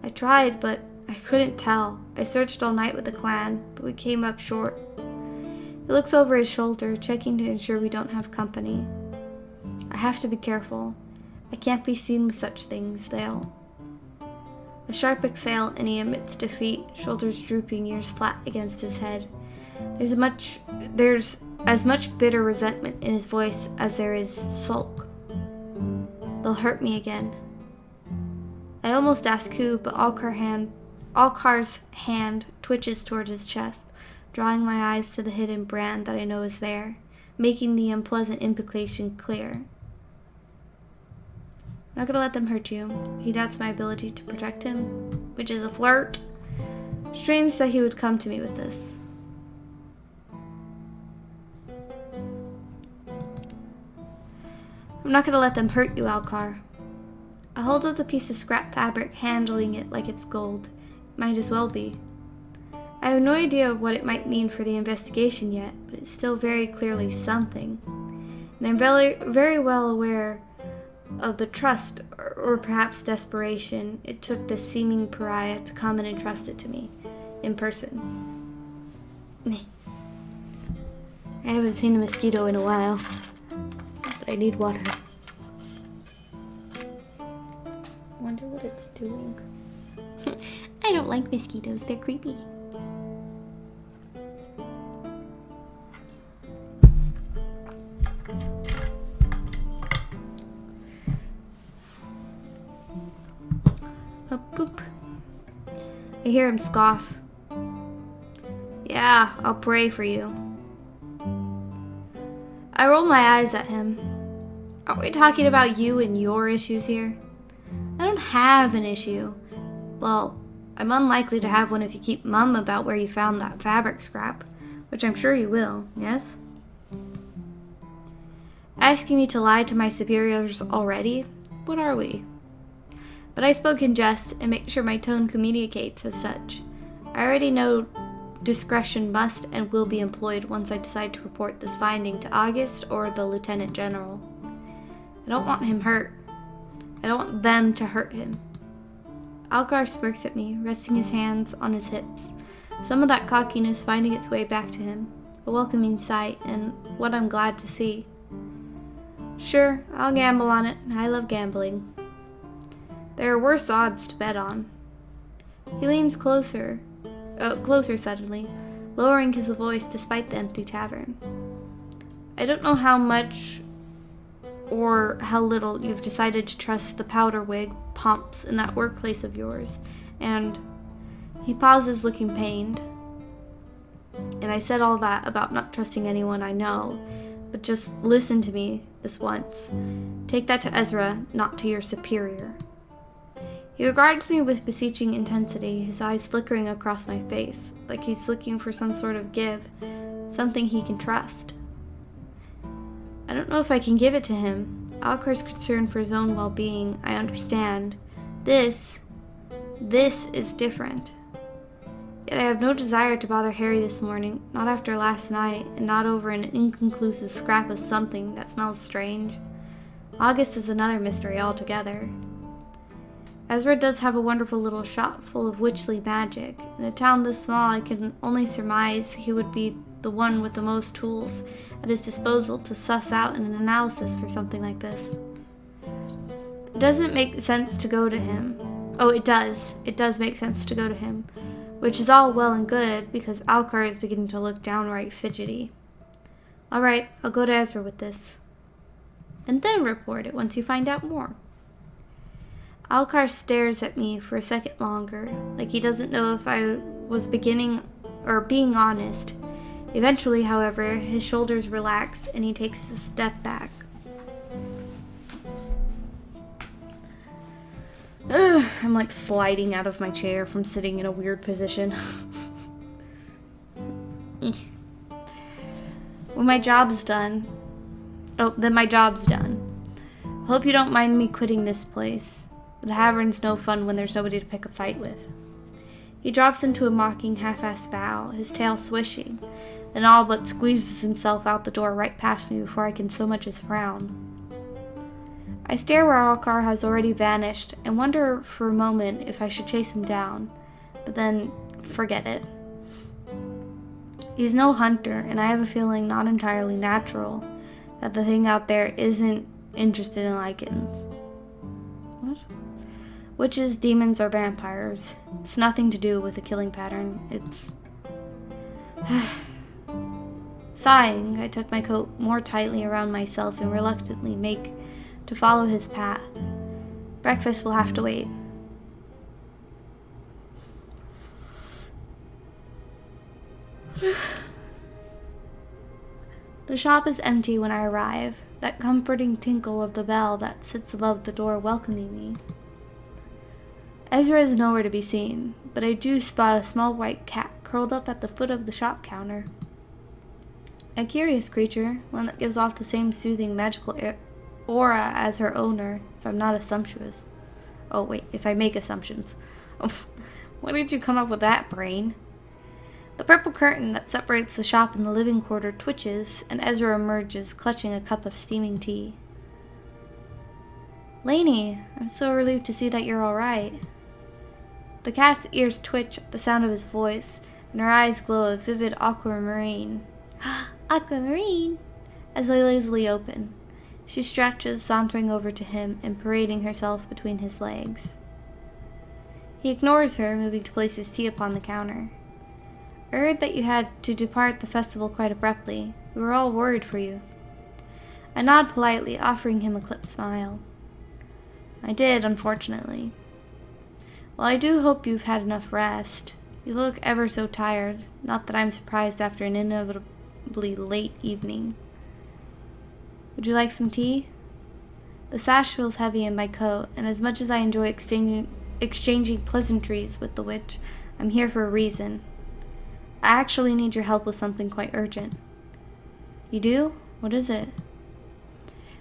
I tried, but I couldn't tell. I searched all night with the clan, but we came up short. He looks over his shoulder, checking to ensure we don't have company. I have to be careful. I can't be seen with such things, they'll... A sharp exhale, and he emits defeat, shoulders drooping, ears flat against his head. There's as much bitter resentment in his voice as there is sulk. They'll hurt me again. I almost ask who, but Alcar's hand twitches toward his chest, drawing my eyes to the hidden brand that I know is there, making the unpleasant implication clear. I'm not gonna let them hurt you. He doubts my ability to protect him, which is a flirt. Strange that he would come to me with this. I'm not gonna let them hurt you, Alcar. I hold up the piece of scrap fabric, handling it like it's gold. It might as well be. I have no idea what it might mean for the investigation yet, but it's still very clearly something. And I'm very, very well aware of the trust, or perhaps desperation, it took this seeming pariah to come and entrust it to me, in person. I haven't seen a mosquito in a while, but I need water. Wonder what it's doing. I don't like mosquitoes, they're creepy. A poop. I hear him scoff. Yeah, I'll pray for you. I roll my eyes at him. Aren't we talking about you and your issues here? I don't have an issue. Well, I'm unlikely to have one if you keep mum about where you found that fabric scrap, which I'm sure you will, yes? Asking me to lie to my superiors already? What are we? But I spoke in jest and make sure my tone communicates as such. I already know discretion must and will be employed once I decide to report this finding to August or the Lieutenant General. I don't want him hurt. I don't want them to hurt him. Alcar smirks at me, resting his hands on his hips, some of that cockiness finding its way back to him, a welcoming sight and what I'm glad to see. Sure, I'll gamble on it. I love gambling. There are worse odds to bet on. He leans closer suddenly, lowering his voice despite the empty tavern. I don't know how much or how little you've decided to trust the powder wig pomps in that workplace of yours, and he pauses, looking pained. And I said all that about not trusting anyone I know, but just listen to me this once. Take that to Ezra, not to your superior. He regards me with beseeching intensity, his eyes flickering across my face, like he's looking for some sort of give, something he can trust. I don't know if I can give it to him. Alcar's concern for his own well-being, I understand. This is different. Yet I have no desire to bother Harry this morning, not after last night, and not over an inconclusive scrap of something that smells strange. August is another mystery altogether. Ezra does have a wonderful little shop full of witchly magic. In a town this small, I can only surmise he would be the one with the most tools at his disposal to suss out an analysis for something like this. It doesn't make sense to go to him. Oh, it does. It does make sense to go to him, which is all well and good because Alcar is beginning to look downright fidgety. All right, I'll go to Ezra with this. And then report it once you find out more. Alcar stares at me for a second longer, like he doesn't know if I was being honest. Eventually, however, his shoulders relax and he takes a step back. I'm like sliding out of my chair from sitting in a weird position. When my job's done. Then my job's done. Hope you don't mind me quitting this place. The tavern's no fun when there's nobody to pick a fight with. He drops into a mocking half-assed bow, his tail swishing, then all but squeezes himself out the door right past me before I can so much as frown. I stare where Alcar has already vanished and wonder for a moment if I should chase him down, but then forget it. He's no hunter, and I have a feeling not entirely natural that the thing out there isn't interested in lichens. What? Witches, demons, or vampires. It's nothing to do with the killing pattern. It's... Sighing, I tuck my coat more tightly around myself and reluctantly make to follow his path. Breakfast will have to wait. The shop is empty when I arrive, that comforting tinkle of the bell that sits above the door welcoming me. Ezra is nowhere to be seen, but I do spot a small white cat curled up at the foot of the shop counter. A curious creature, one that gives off the same soothing magical aura as her owner, if I'm not assumptuous. Oh wait, if I make assumptions. When did you come up with that, brain? The purple curtain that separates the shop and the living quarter twitches, and Ezra emerges, clutching a cup of steaming tea. Lainey, I'm so relieved to see that you're all right. The cat's ears twitch at the sound of his voice, and her eyes glow a vivid aquamarine. Aquamarine! As they lazily open. She stretches, sauntering over to him and parading herself between his legs. He ignores her, moving to place his tea upon the counter. I heard that you had to depart the festival quite abruptly. We were all worried for you. I nod politely, offering him a clipped smile. I did, unfortunately. Well, I do hope you've had enough rest. You look ever so tired, not that I'm surprised after an inevitably late evening. Would you like some tea? The sash feels heavy in my coat, and as much as I enjoy exchanging pleasantries with the witch, I'm here for a reason. I actually need your help with something quite urgent. You do? What is it?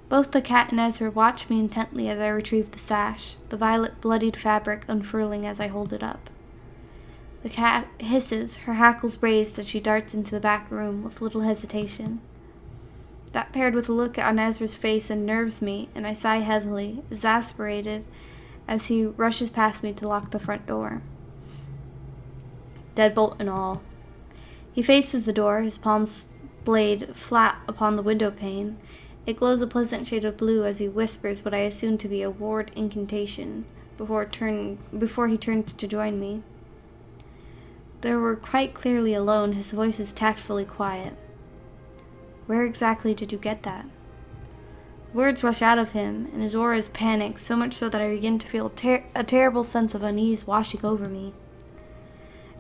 Both the cat and Ezra watch me intently as I retrieve the sash, the violet bloodied fabric unfurling as I hold it up. The cat hisses, her hackles raised as she darts into the back room with little hesitation. That paired with a look on Ezra's face unnerves me, and I sigh heavily, exasperated, as he rushes past me to lock the front door. Deadbolt and all. He faces the door, his palms blade flat upon the window pane. It glows a pleasant shade of blue as he whispers what I assume to be a ward incantation before he turns to join me. Though we're quite clearly alone, his voice is tactfully quiet. Where exactly did you get that? Words rush out of him, and his aura is panicked, so much so that I begin to feel a terrible sense of unease washing over me.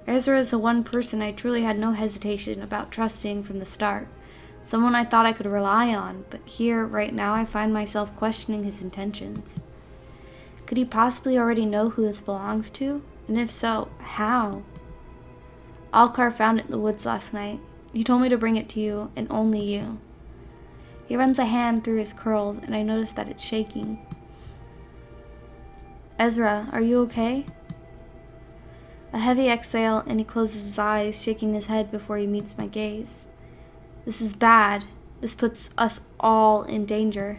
Ezra is the one person I truly had no hesitation about trusting from the start, someone I thought I could rely on, but here, right now, I find myself questioning his intentions. Could he possibly already know who this belongs to? And if so, how? Alcar found it in the woods last night. He told me to bring it to you, and only you. He runs a hand through his curls, and I notice that it's shaking. Ezra, are you okay? A heavy exhale, and he closes his eyes, shaking his head before he meets my gaze. This is bad. This puts us all in danger.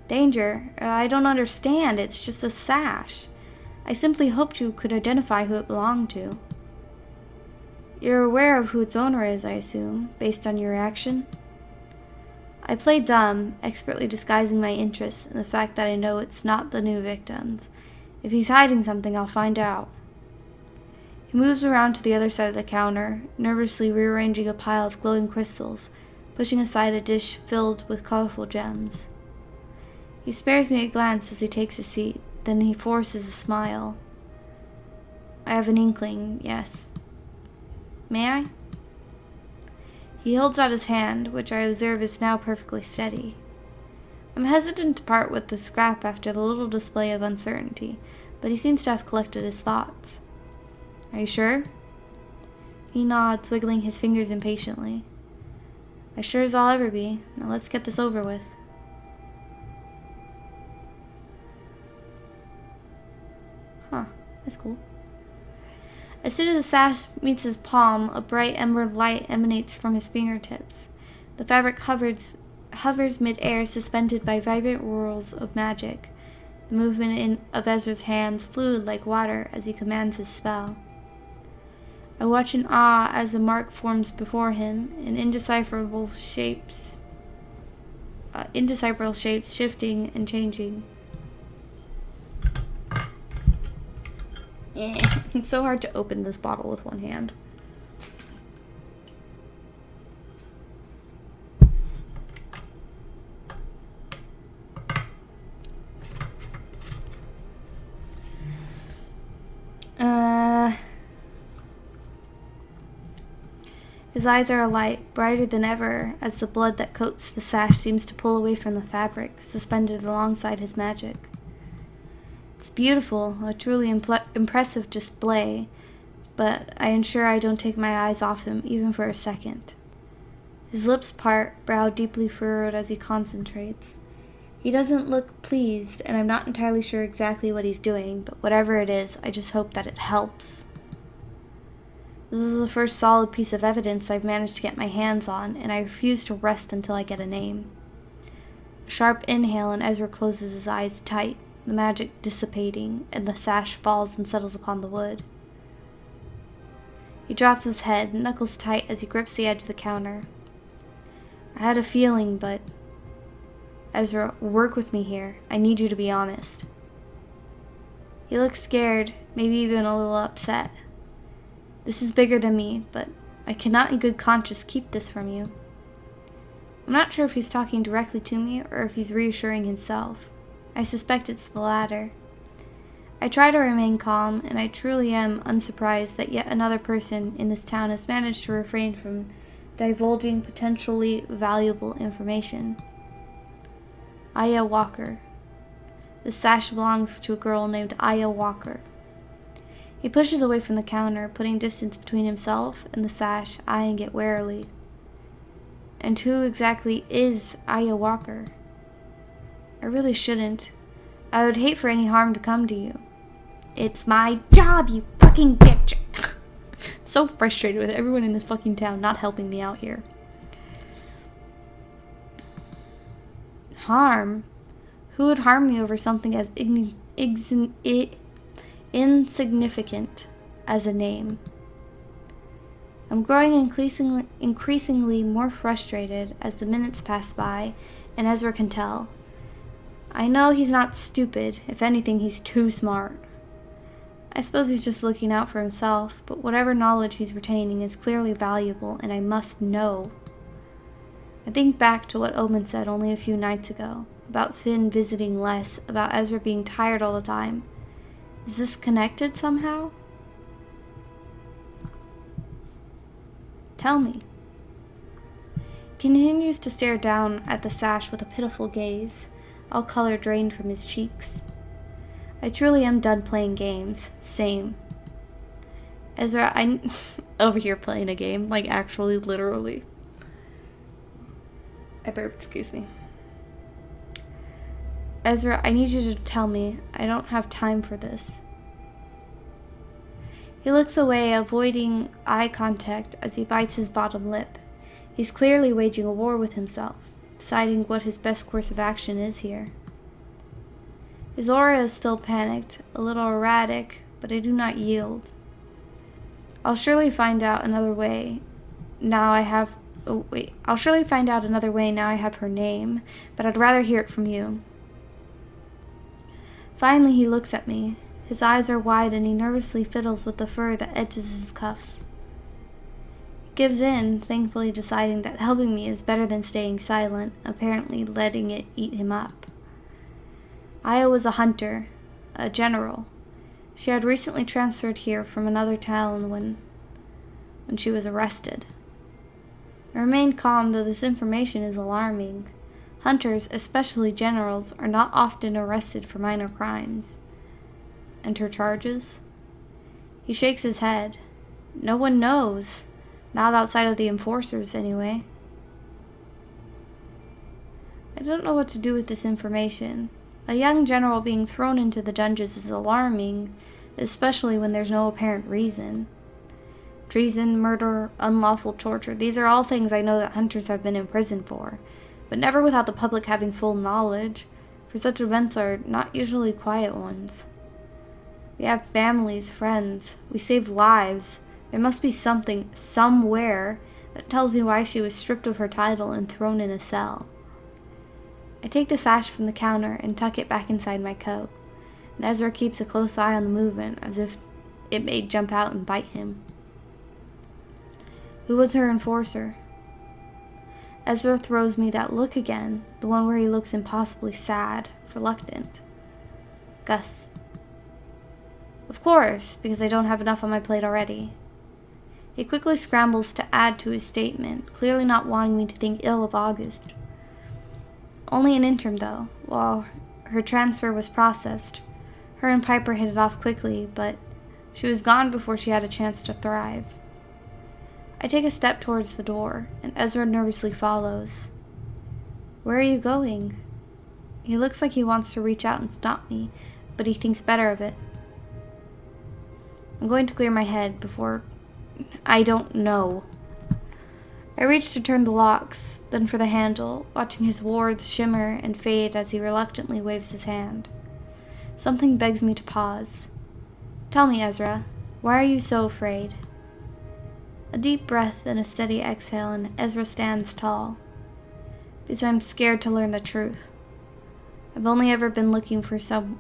Danger? I don't understand. It's just a sash. I simply hoped you could identify who it belonged to. You're aware of who its owner is, I assume, based on your reaction? I play dumb, expertly disguising my interest in the fact that I know it's not the new victims. If he's hiding something, I'll find out. He moves around to the other side of the counter, nervously rearranging a pile of glowing crystals, pushing aside a dish filled with colorful gems. He spares me a glance as he takes a seat, then he forces a smile. I have an inkling, yes. May I? He holds out his hand, which I observe is now perfectly steady. I'm hesitant to part with the scrap after the little display of uncertainty, but he seems to have collected his thoughts. Are you sure? He nods, wiggling his fingers impatiently. As sure as I'll ever be. Now let's get this over with. Huh, that's cool. As soon as the sash meets his palm, a bright emerald light emanates from his fingertips. The fabric hovers mid-air, suspended by vibrant whirls of magic. The movement of Ezra's hands fluid like water as he commands his spell. I watch in awe as the mark forms before him, in indecipherable shapes shifting and changing. It's so hard to open this bottle with one hand. His eyes are alight, brighter than ever, as the blood that coats the sash seems to pull away from the fabric, suspended alongside his magic. It's beautiful, a truly impressive display, but I ensure I don't take my eyes off him even for a second. His lips part, brow deeply furrowed as he concentrates. He doesn't look pleased, and I'm not entirely sure exactly what he's doing, but whatever it is, I just hope that it helps. This is the first solid piece of evidence I've managed to get my hands on, and I refuse to rest until I get a name. A sharp inhale, and Ezra closes his eyes tight, the magic dissipating, and the sash falls and settles upon the wood. He drops his head, knuckles tight as he grips the edge of the counter. I had a feeling, but... Ezra, work with me here. I need you to be honest. He looks scared, maybe even a little upset. This is bigger than me, but I cannot in good conscience keep this from you. I'm not sure if he's talking directly to me or if he's reassuring himself. I suspect it's the latter. I try to remain calm, and I truly am unsurprised that yet another person in this town has managed to refrain from divulging potentially valuable information. Aya Walker. The sash belongs to a girl named Aya Walker. He pushes away from the counter, putting distance between himself and the sash, eyeing it warily. And who exactly is Aya Walker? I really shouldn't. I would hate for any harm to come to you. It's my job, you fucking bitch! So frustrated with everyone in this fucking town not helping me out here. Harm? Who would harm me over something as insignificant as a name? I'm growing increasingly more frustrated as the minutes pass by, and Ezra can tell. I know he's not stupid. If anything, he's too smart. I suppose he's just looking out for himself, but whatever knowledge he's retaining is clearly valuable, and I must know. I think back to what Omen said only a few nights ago, about Finn visiting less, about Ezra being tired all the time. Is this connected somehow? Tell me. He continues to stare down at the sash with a pitiful gaze, all color drained from his cheeks. I truly am done playing games. Same. Ezra, I'm over here playing a game, like actually, literally. I burped, excuse me. Ezra, I need you to tell me. I don't have time for this. He looks away, avoiding eye contact as he bites his bottom lip. He's clearly waging a war with himself, deciding what his best course of action is here. His aura is still panicked, a little erratic, but I do not yield. I'll surely find out another way. I'll surely find out another way now I have her name, but I'd rather hear it from you. Finally, he looks at me. His eyes are wide and he nervously fiddles with the fur that edges his cuffs. He gives in, thankfully deciding that helping me is better than staying silent, apparently letting it eat him up. Aya was a hunter, a general. She had recently transferred here from another town when she was arrested. I remained calm, though this information is alarming. Hunters, especially generals, are not often arrested for minor crimes. And her charges? He shakes his head. No one knows. Not outside of the enforcers, anyway. I don't know what to do with this information. A young general being thrown into the dungeons is alarming, especially when there's no apparent reason. Treason, murder, unlawful torture, these are all things I know that hunters have been imprisoned for, but never without the public having full knowledge, for such events are not usually quiet ones. We have families, friends, we save lives. There must be something, somewhere, that tells me why she was stripped of her title and thrown in a cell. I take the sash from the counter and tuck it back inside my coat, and Ezra keeps a close eye on the movement as if it may jump out and bite him. Who was her enforcer? Ezra throws me that look again, the one where he looks impossibly sad, reluctant. Gus. Of course, because I don't have enough on my plate already. He quickly scrambles to add to his statement, clearly not wanting me to think ill of August. Only an interim, though. While her transfer was processed, her and Piper hit it off quickly, but she was gone before she had a chance to thrive. I take a step towards the door, and Ezra nervously follows. Where are you going? He looks like he wants to reach out and stop me, but he thinks better of it. I'm going to clear my head before... I don't know. I reach to turn the locks, then for the handle, watching his wards shimmer and fade as he reluctantly waves his hand. Something begs me to pause. Tell me, Ezra, why are you so afraid? A deep breath and a steady exhale, and Ezra stands tall. Because I'm scared to learn the truth. I've only ever been looking for somewhere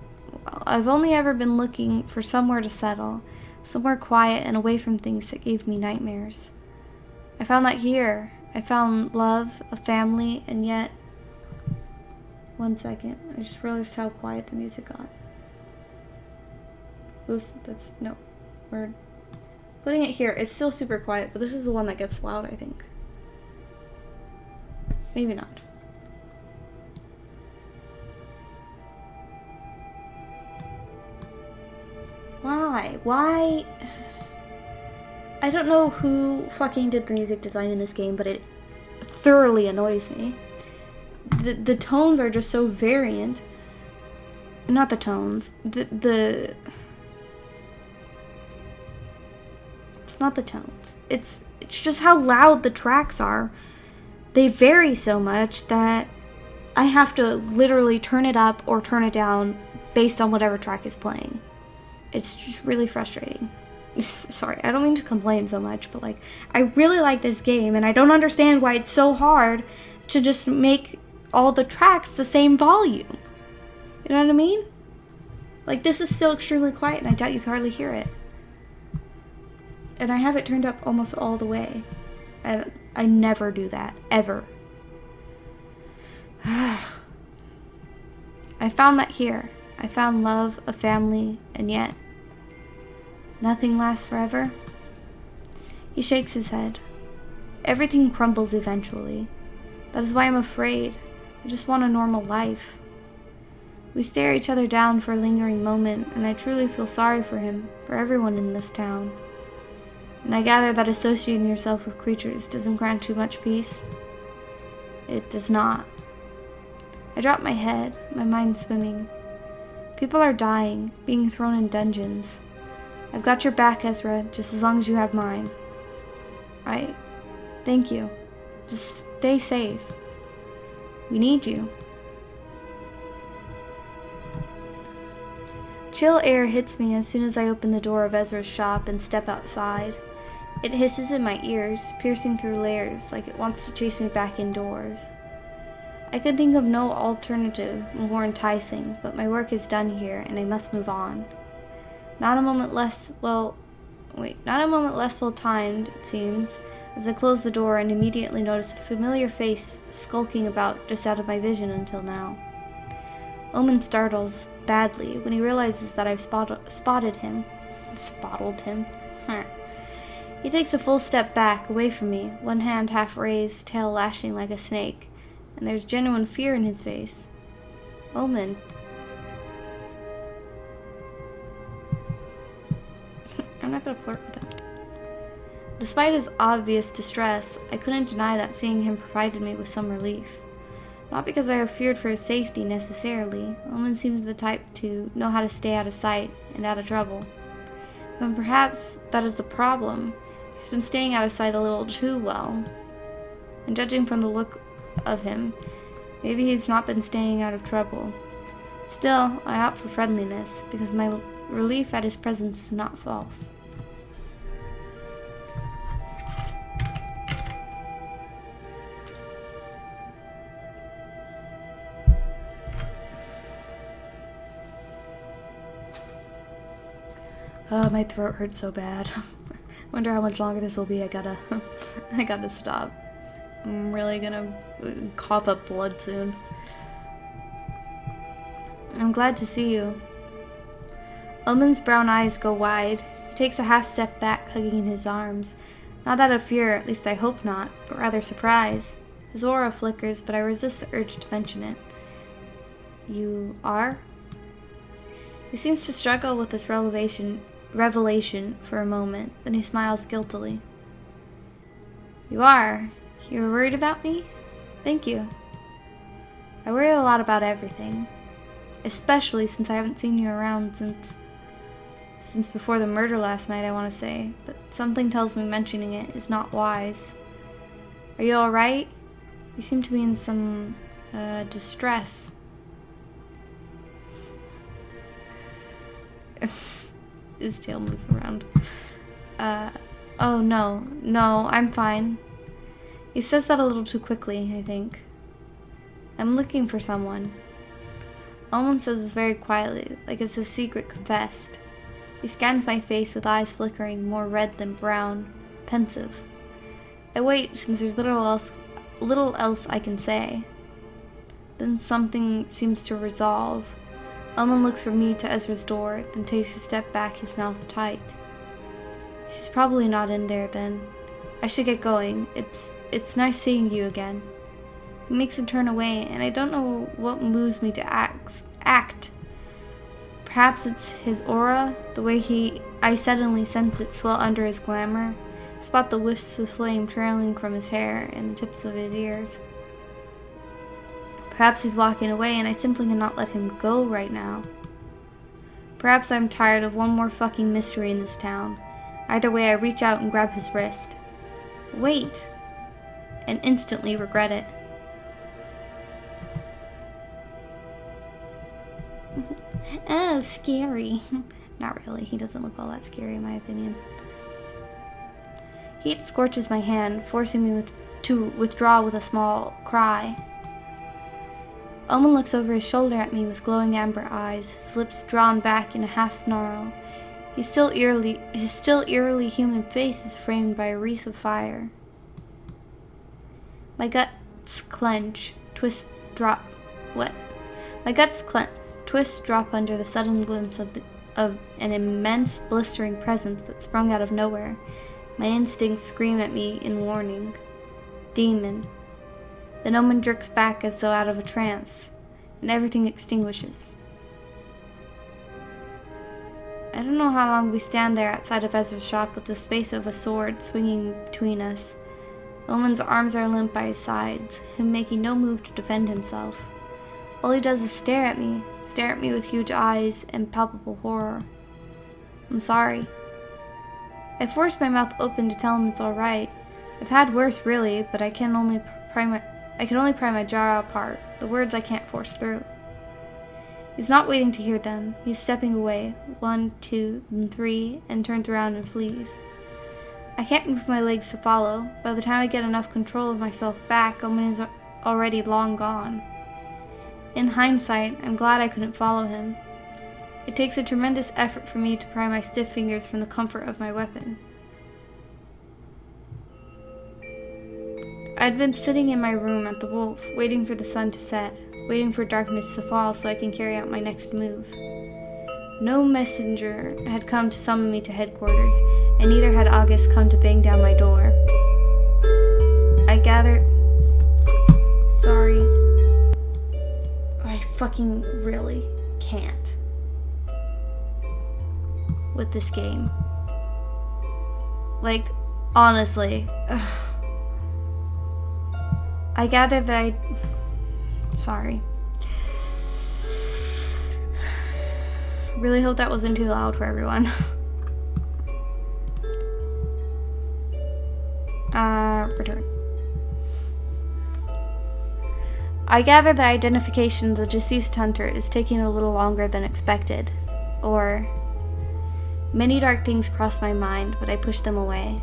to settle, somewhere quiet and away from things that gave me nightmares. I found that here. I found love, a family, and yet... One second. I just realized how quiet the music got. Oops, no. We're putting it here. It's still super quiet, but this is the one that gets loud, I think. Maybe not. Why? I don't know who fucking did the music design in this game, but it thoroughly annoys me. The tones are just so variant. Not the tones. It's not the tones. It's just how loud the tracks are. They vary so much that I have to literally turn it up or turn it down based on whatever track is playing. It's just really frustrating. Sorry, I don't mean to complain so much, but like, I really like this game, and I don't understand why it's so hard to just make all the tracks the same volume. You know what I mean? Like, this is still extremely quiet, and I doubt you can hardly hear it. And I have it turned up almost all the way. And I never do that, ever. I found that here. I found love, a family, and yet nothing lasts forever. He shakes his head. Everything crumbles eventually. That is why I'm afraid. I just want a normal life. We stare each other down for a lingering moment, and I truly feel sorry for him, for everyone in this town. And I gather that associating yourself with creatures doesn't grant you much peace. It does not. I drop my head, my mind swimming. People are dying, being thrown in dungeons. I've got your back, Ezra, just as long as you have mine. Thank you. Just stay safe. We need you. Chill air hits me as soon as I open the door of Ezra's shop and step outside. It hisses in my ears, piercing through layers like it wants to chase me back indoors. I could think of no alternative more enticing, but my work is done here and I must move on. Not a moment less well timed, it seems, as I close the door and immediately notice a familiar face skulking about just out of my vision until now. Omen startles badly when he realizes that I've spotted him. Spottled him. He takes a full step back, away from me, one hand half raised, tail lashing like a snake, and there's genuine fear in his face. Omen. I'm not gonna flirt with him. Despite his obvious distress, I couldn't deny that seeing him provided me with some relief. Not because I have feared for his safety necessarily. Omen seems the type to know how to stay out of sight and out of trouble. But perhaps that is the problem. He's been staying out of sight a little too well. And judging from the look of him, maybe he's not been staying out of trouble. Still, I opt for friendliness, because my relief at his presence is not false. Oh, my throat hurts so bad. Wonder how much longer this will be. I gotta stop. I'm really gonna cough up blood soon. I'm glad to see you. Omen's brown eyes go wide. He takes a half step back, hugging in his arms, Not out of fear, at least I hope not, but rather surprise. His aura flickers, but I resist the urge to mention it. You are? He seems to struggle with this revelation for a moment, then he smiles guiltily. You are? You were worried about me? Thank you. I worry a lot about everything. Especially since I haven't seen you around since before the murder last night, I want to say. But something tells me mentioning it is not wise. Are you alright? You seem to be in some, distress. His tail moves around. Oh no, I'm fine. He says that a little too quickly, I think. I'm looking for someone. Almond says this very quietly, like it's a secret confessed. He scans my face with eyes flickering, more red than brown, pensive. I wait, since there's little else I can say. Then something seems to resolve. Elman looks from me to Ezra's door, then takes a step back, his mouth tight. She's probably not in there then. I should get going. It's nice seeing you again. He makes a turn away, and I don't know what moves me to act. Perhaps it's his aura, the way I suddenly sense it swell under his glamour, spot the wisps of flame trailing from his hair and the tips of his ears. Perhaps he's walking away and I simply cannot let him go right now. Perhaps I'm tired of one more fucking mystery in this town. Either way, I reach out and grab his wrist. Wait! And instantly regret it. Oh, scary. Not really. He doesn't look all that scary in my opinion. Heat scorches my hand, forcing me to withdraw with a small cry. Omen looks over his shoulder at me with glowing amber eyes, his lips drawn back in a half snarl. His still eerily human face is framed by a wreath of fire. My guts clench, twist, drop. What? My guts clench, twist, drop under the sudden glimpse of an immense, blistering presence that sprung out of nowhere. My instincts scream at me in warning. Demon. Then Omen jerks back as though out of a trance, and everything extinguishes. I don't know how long we stand there outside of Ezra's shop with the space of a sword swinging between us. Omen's arms are limp by his sides, him making no move to defend himself. All he does is stare at me with huge eyes and palpable horror. I'm sorry. I force my mouth open to tell him it's alright. I've had worse, really, but I can only pry my jaw apart, the words I can't force through. He's not waiting to hear them. He's stepping away, 1, 2, and 3, and turns around and flees. I can't move my legs to follow. By the time I get enough control of myself back, Omen is already long gone. In hindsight, I'm glad I couldn't follow him. It takes a tremendous effort for me to pry my stiff fingers from the comfort of my weapon. I'd been sitting in my room at the Wolf, waiting for the sun to set, waiting for darkness to fall so I can carry out my next move. No messenger had come to summon me to headquarters, and neither had August come to bang down my door. I gathered... Sorry. I fucking really can't. With this game. Like, honestly. Ugh. I gather that Sorry. Really hope that wasn't too loud for everyone. Return. I gather that identification of the deceased hunter is taking a little longer than expected. Or... Many dark things crossed my mind, but I pushed them away.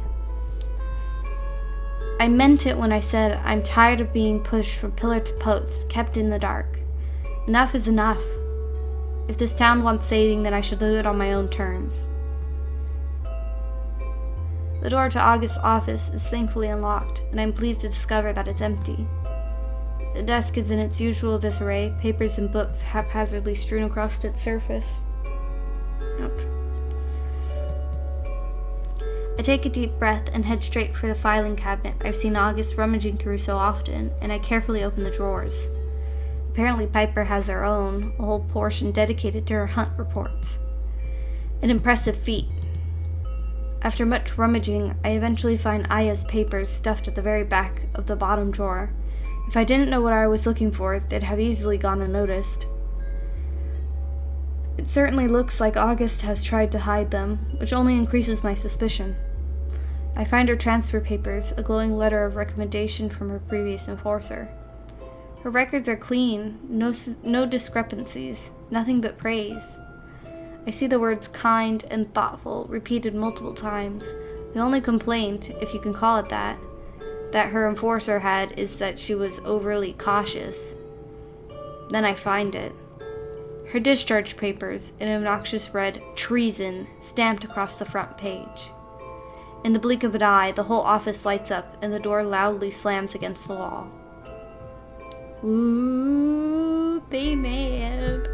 I meant it when I said I'm tired of being pushed from pillar to post, kept in the dark. Enough is enough. If this town wants saving, then I shall do it on my own terms. The door to August's office is thankfully unlocked, and I'm pleased to discover that it's empty. The desk is in its usual disarray, papers and books haphazardly strewn across its surface. Ouch. I take a deep breath and head straight for the filing cabinet I've seen August rummaging through so often, and I carefully open the drawers. Apparently Piper has her own, a whole portion dedicated to her hunt reports. An impressive feat. After much rummaging, I eventually find Aya's papers stuffed at the very back of the bottom drawer. If I didn't know what I was looking for, they'd have easily gone unnoticed. It certainly looks like August has tried to hide them, which only increases my suspicion. I find her transfer papers, a glowing letter of recommendation from her previous enforcer. Her records are clean, no discrepancies, nothing but praise. I see the words kind and thoughtful repeated multiple times. The only complaint, if you can call it that her enforcer had is that she was overly cautious. Then I find it. Her discharge papers, an obnoxious red treason stamped across the front page. In the blink of an eye, the whole office lights up and the door loudly slams against the wall. Ooh, they mad.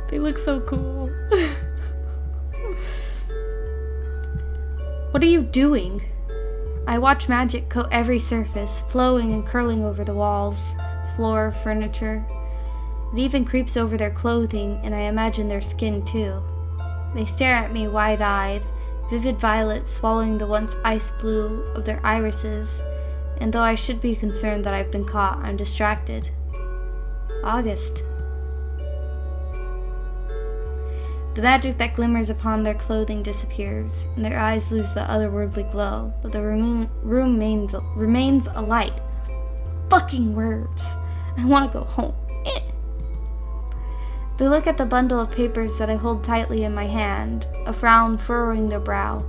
They look so cool. What are you doing? I watch magic coat every surface, flowing and curling over the walls, floor, furniture. It even creeps over their clothing, and I imagine their skin too. They stare at me wide-eyed, vivid violet swallowing the once ice blue of their irises, and though I should be concerned that I've been caught, I'm distracted. August. The magic that glimmers upon their clothing disappears, and their eyes lose the otherworldly glow, but the room remains alight. Fucking words. I want to go home. They look at the bundle of papers that I hold tightly in my hand, a frown furrowing their brow.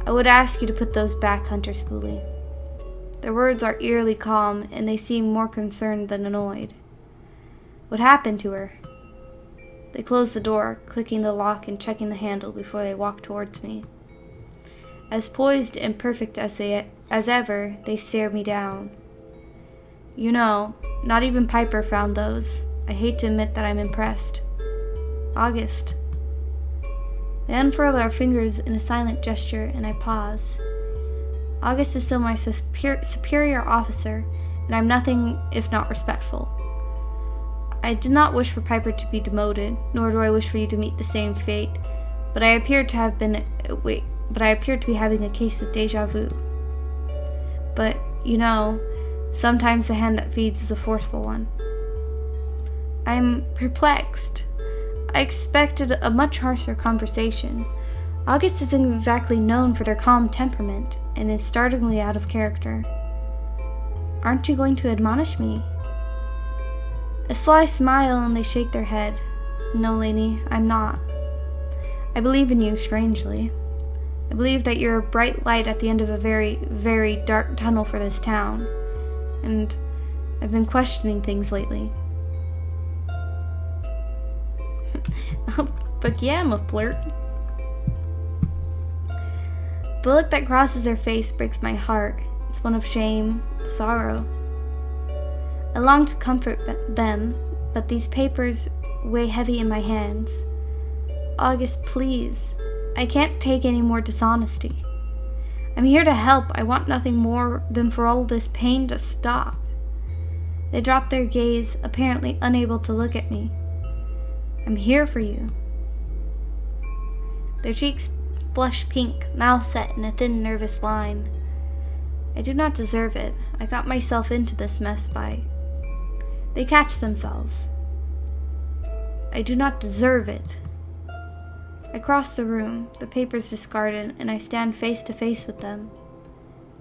I would ask you to put those back, Hunter Spoolie. Their words are eerily calm, and they seem more concerned than annoyed. What happened to her? They close the door, clicking the lock and checking the handle before they walk towards me. As poised and perfect as ever, they stare me down. You know, not even Piper found those. I hate to admit that I'm impressed. August. They unfurl our fingers in a silent gesture, and I pause. August is still my superior officer, and I'm nothing if not respectful. I did not wish for Piper to be demoted, nor do I wish for you to meet the same fate, but I appear to be having a case of deja vu. But, you know, sometimes the hand that feeds is a forceful one. I'm perplexed. I expected a much harsher conversation. August isn't exactly known for their calm temperament, and is startlingly out of character. Aren't you going to admonish me? A sly smile, and they shake their head. No, Lainey, I'm not. I believe in you, strangely. I believe that you're a bright light at the end of a very, very dark tunnel for this town. And I've been questioning things lately. But yeah, I'm a flirt. The look that crosses their face breaks my heart. It's one of shame, sorrow. I long to comfort them, but these papers weigh heavy in my hands. August, please. I can't take any more dishonesty. I'm here to help. I want nothing more than for all this pain to stop. They drop their gaze, apparently unable to look at me. I'm here for you. Their cheeks blush pink, mouth set in a thin, nervous line. I do not deserve it. I got myself into this mess by... They catch themselves. I do not deserve it. I cross the room, the papers discarded, and I stand face to face with them.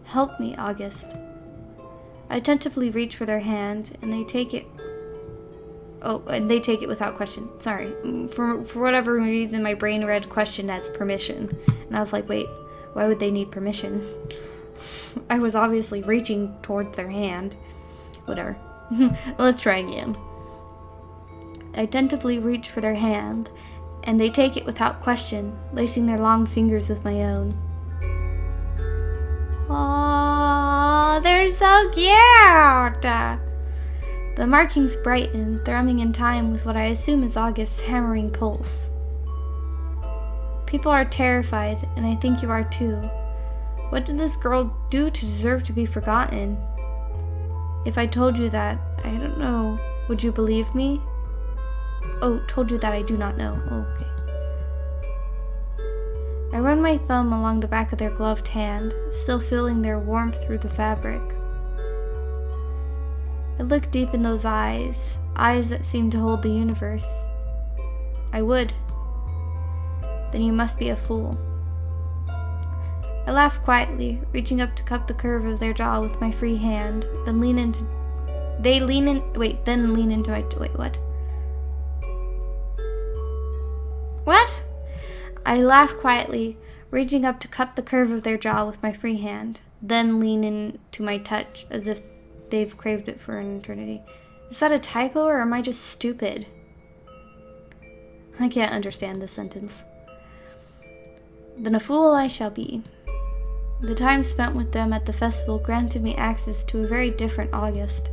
Help me, August. I attentively reach for their hand, and they take it. Oh, and they take it without question. Sorry. For whatever reason, my brain read question as permission. And I was like, wait, why would they need permission? I was obviously reaching towards their hand. Whatever. Let's try again. I attentively reach for their hand, and they take it without question, lacing their long fingers with my own. Aww, they're so cute! The markings brighten, thrumming in time with what I assume is August's hammering pulse. People are terrified, and I think you are too. What did this girl do to deserve to be forgotten? If I told you that, I don't know, would you believe me? Oh, told you that I do not know. Oh, okay. I run my thumb along the back of their gloved hand, still feeling their warmth through the fabric. I look deep in those eyes that seem to hold the universe. I would. Then you must be a fool. I laugh quietly, reaching up to cup the curve of their jaw with my free hand, then lean into my, what? What? I laugh quietly, reaching up to cup the curve of their jaw with my free hand, then lean into my touch as if they've craved it for an eternity. Is that a typo, or am I just stupid? I can't understand this sentence. Then a fool I shall be. The time spent with them at the festival granted me access to a very different August,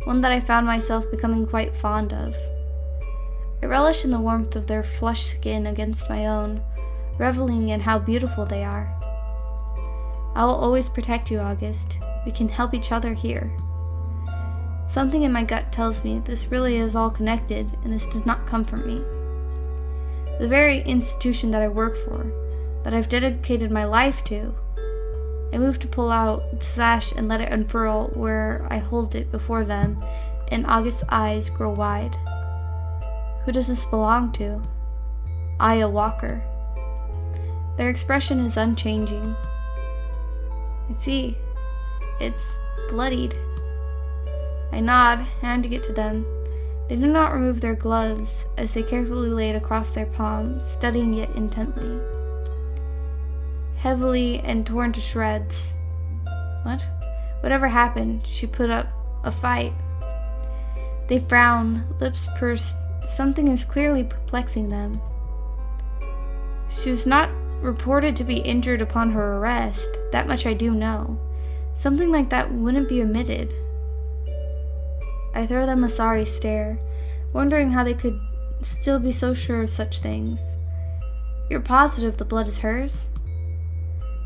one that I found myself becoming quite fond of. I relish in the warmth of their flushed skin against my own, reveling in how beautiful they are. I will always protect you, August. We can help each other here. Something in my gut tells me this really is all connected, and this does not come from me. The very institution that I work for, that I've dedicated my life to. I move to pull out the sash and let it unfurl where I hold it before them, and August's eyes grow wide. Who does this belong to? Aya Walker. Their expression is unchanging. I see. It's bloodied. I nod, handing it to them. They do not remove their gloves as they carefully lay it across their palm, studying it intently. Heavily and torn to shreds. What? Whatever happened, she put up a fight. They frown, lips pursed. Something is clearly perplexing them. She was not reported to be injured upon her arrest. That much I do know. Something like that wouldn't be omitted. I throw them a sorry stare, wondering how they could still be so sure of such things. You're positive the blood is hers?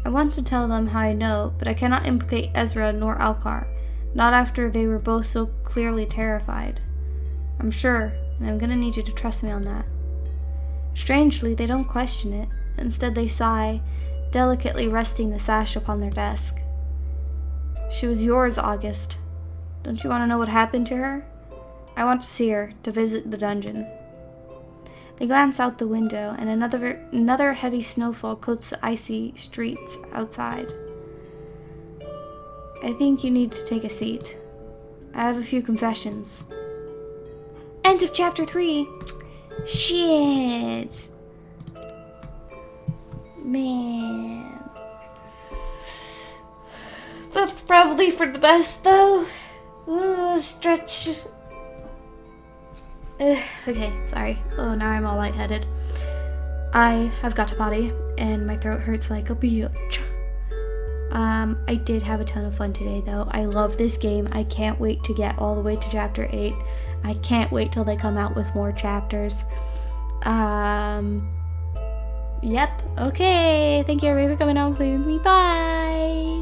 I want to tell them how I know, but I cannot implicate Ezra nor Alcar, not after they were both so clearly terrified. I'm sure, and I'm gonna need you to trust me on that. Strangely, they don't question it. Instead, they sigh, delicately resting the sash upon their desk. She was yours, August. Don't you want to know what happened to her? I want to see her, to visit the dungeon. They glance out the window, and another heavy snowfall coats the icy streets outside. I think you need to take a seat. I have a few confessions. End of chapter 3. Shit. Man. That's probably for the best, though. Ooh, stretch. Okay, sorry. Oh, now I'm all lightheaded. I have got to potty, and my throat hurts like a bitch. I did have a ton of fun today, though. I love this game. I can't wait to get all the way to chapter 8. I can't wait till they come out with more chapters. Yep. Okay. Thank you everybody for coming out with me. Bye.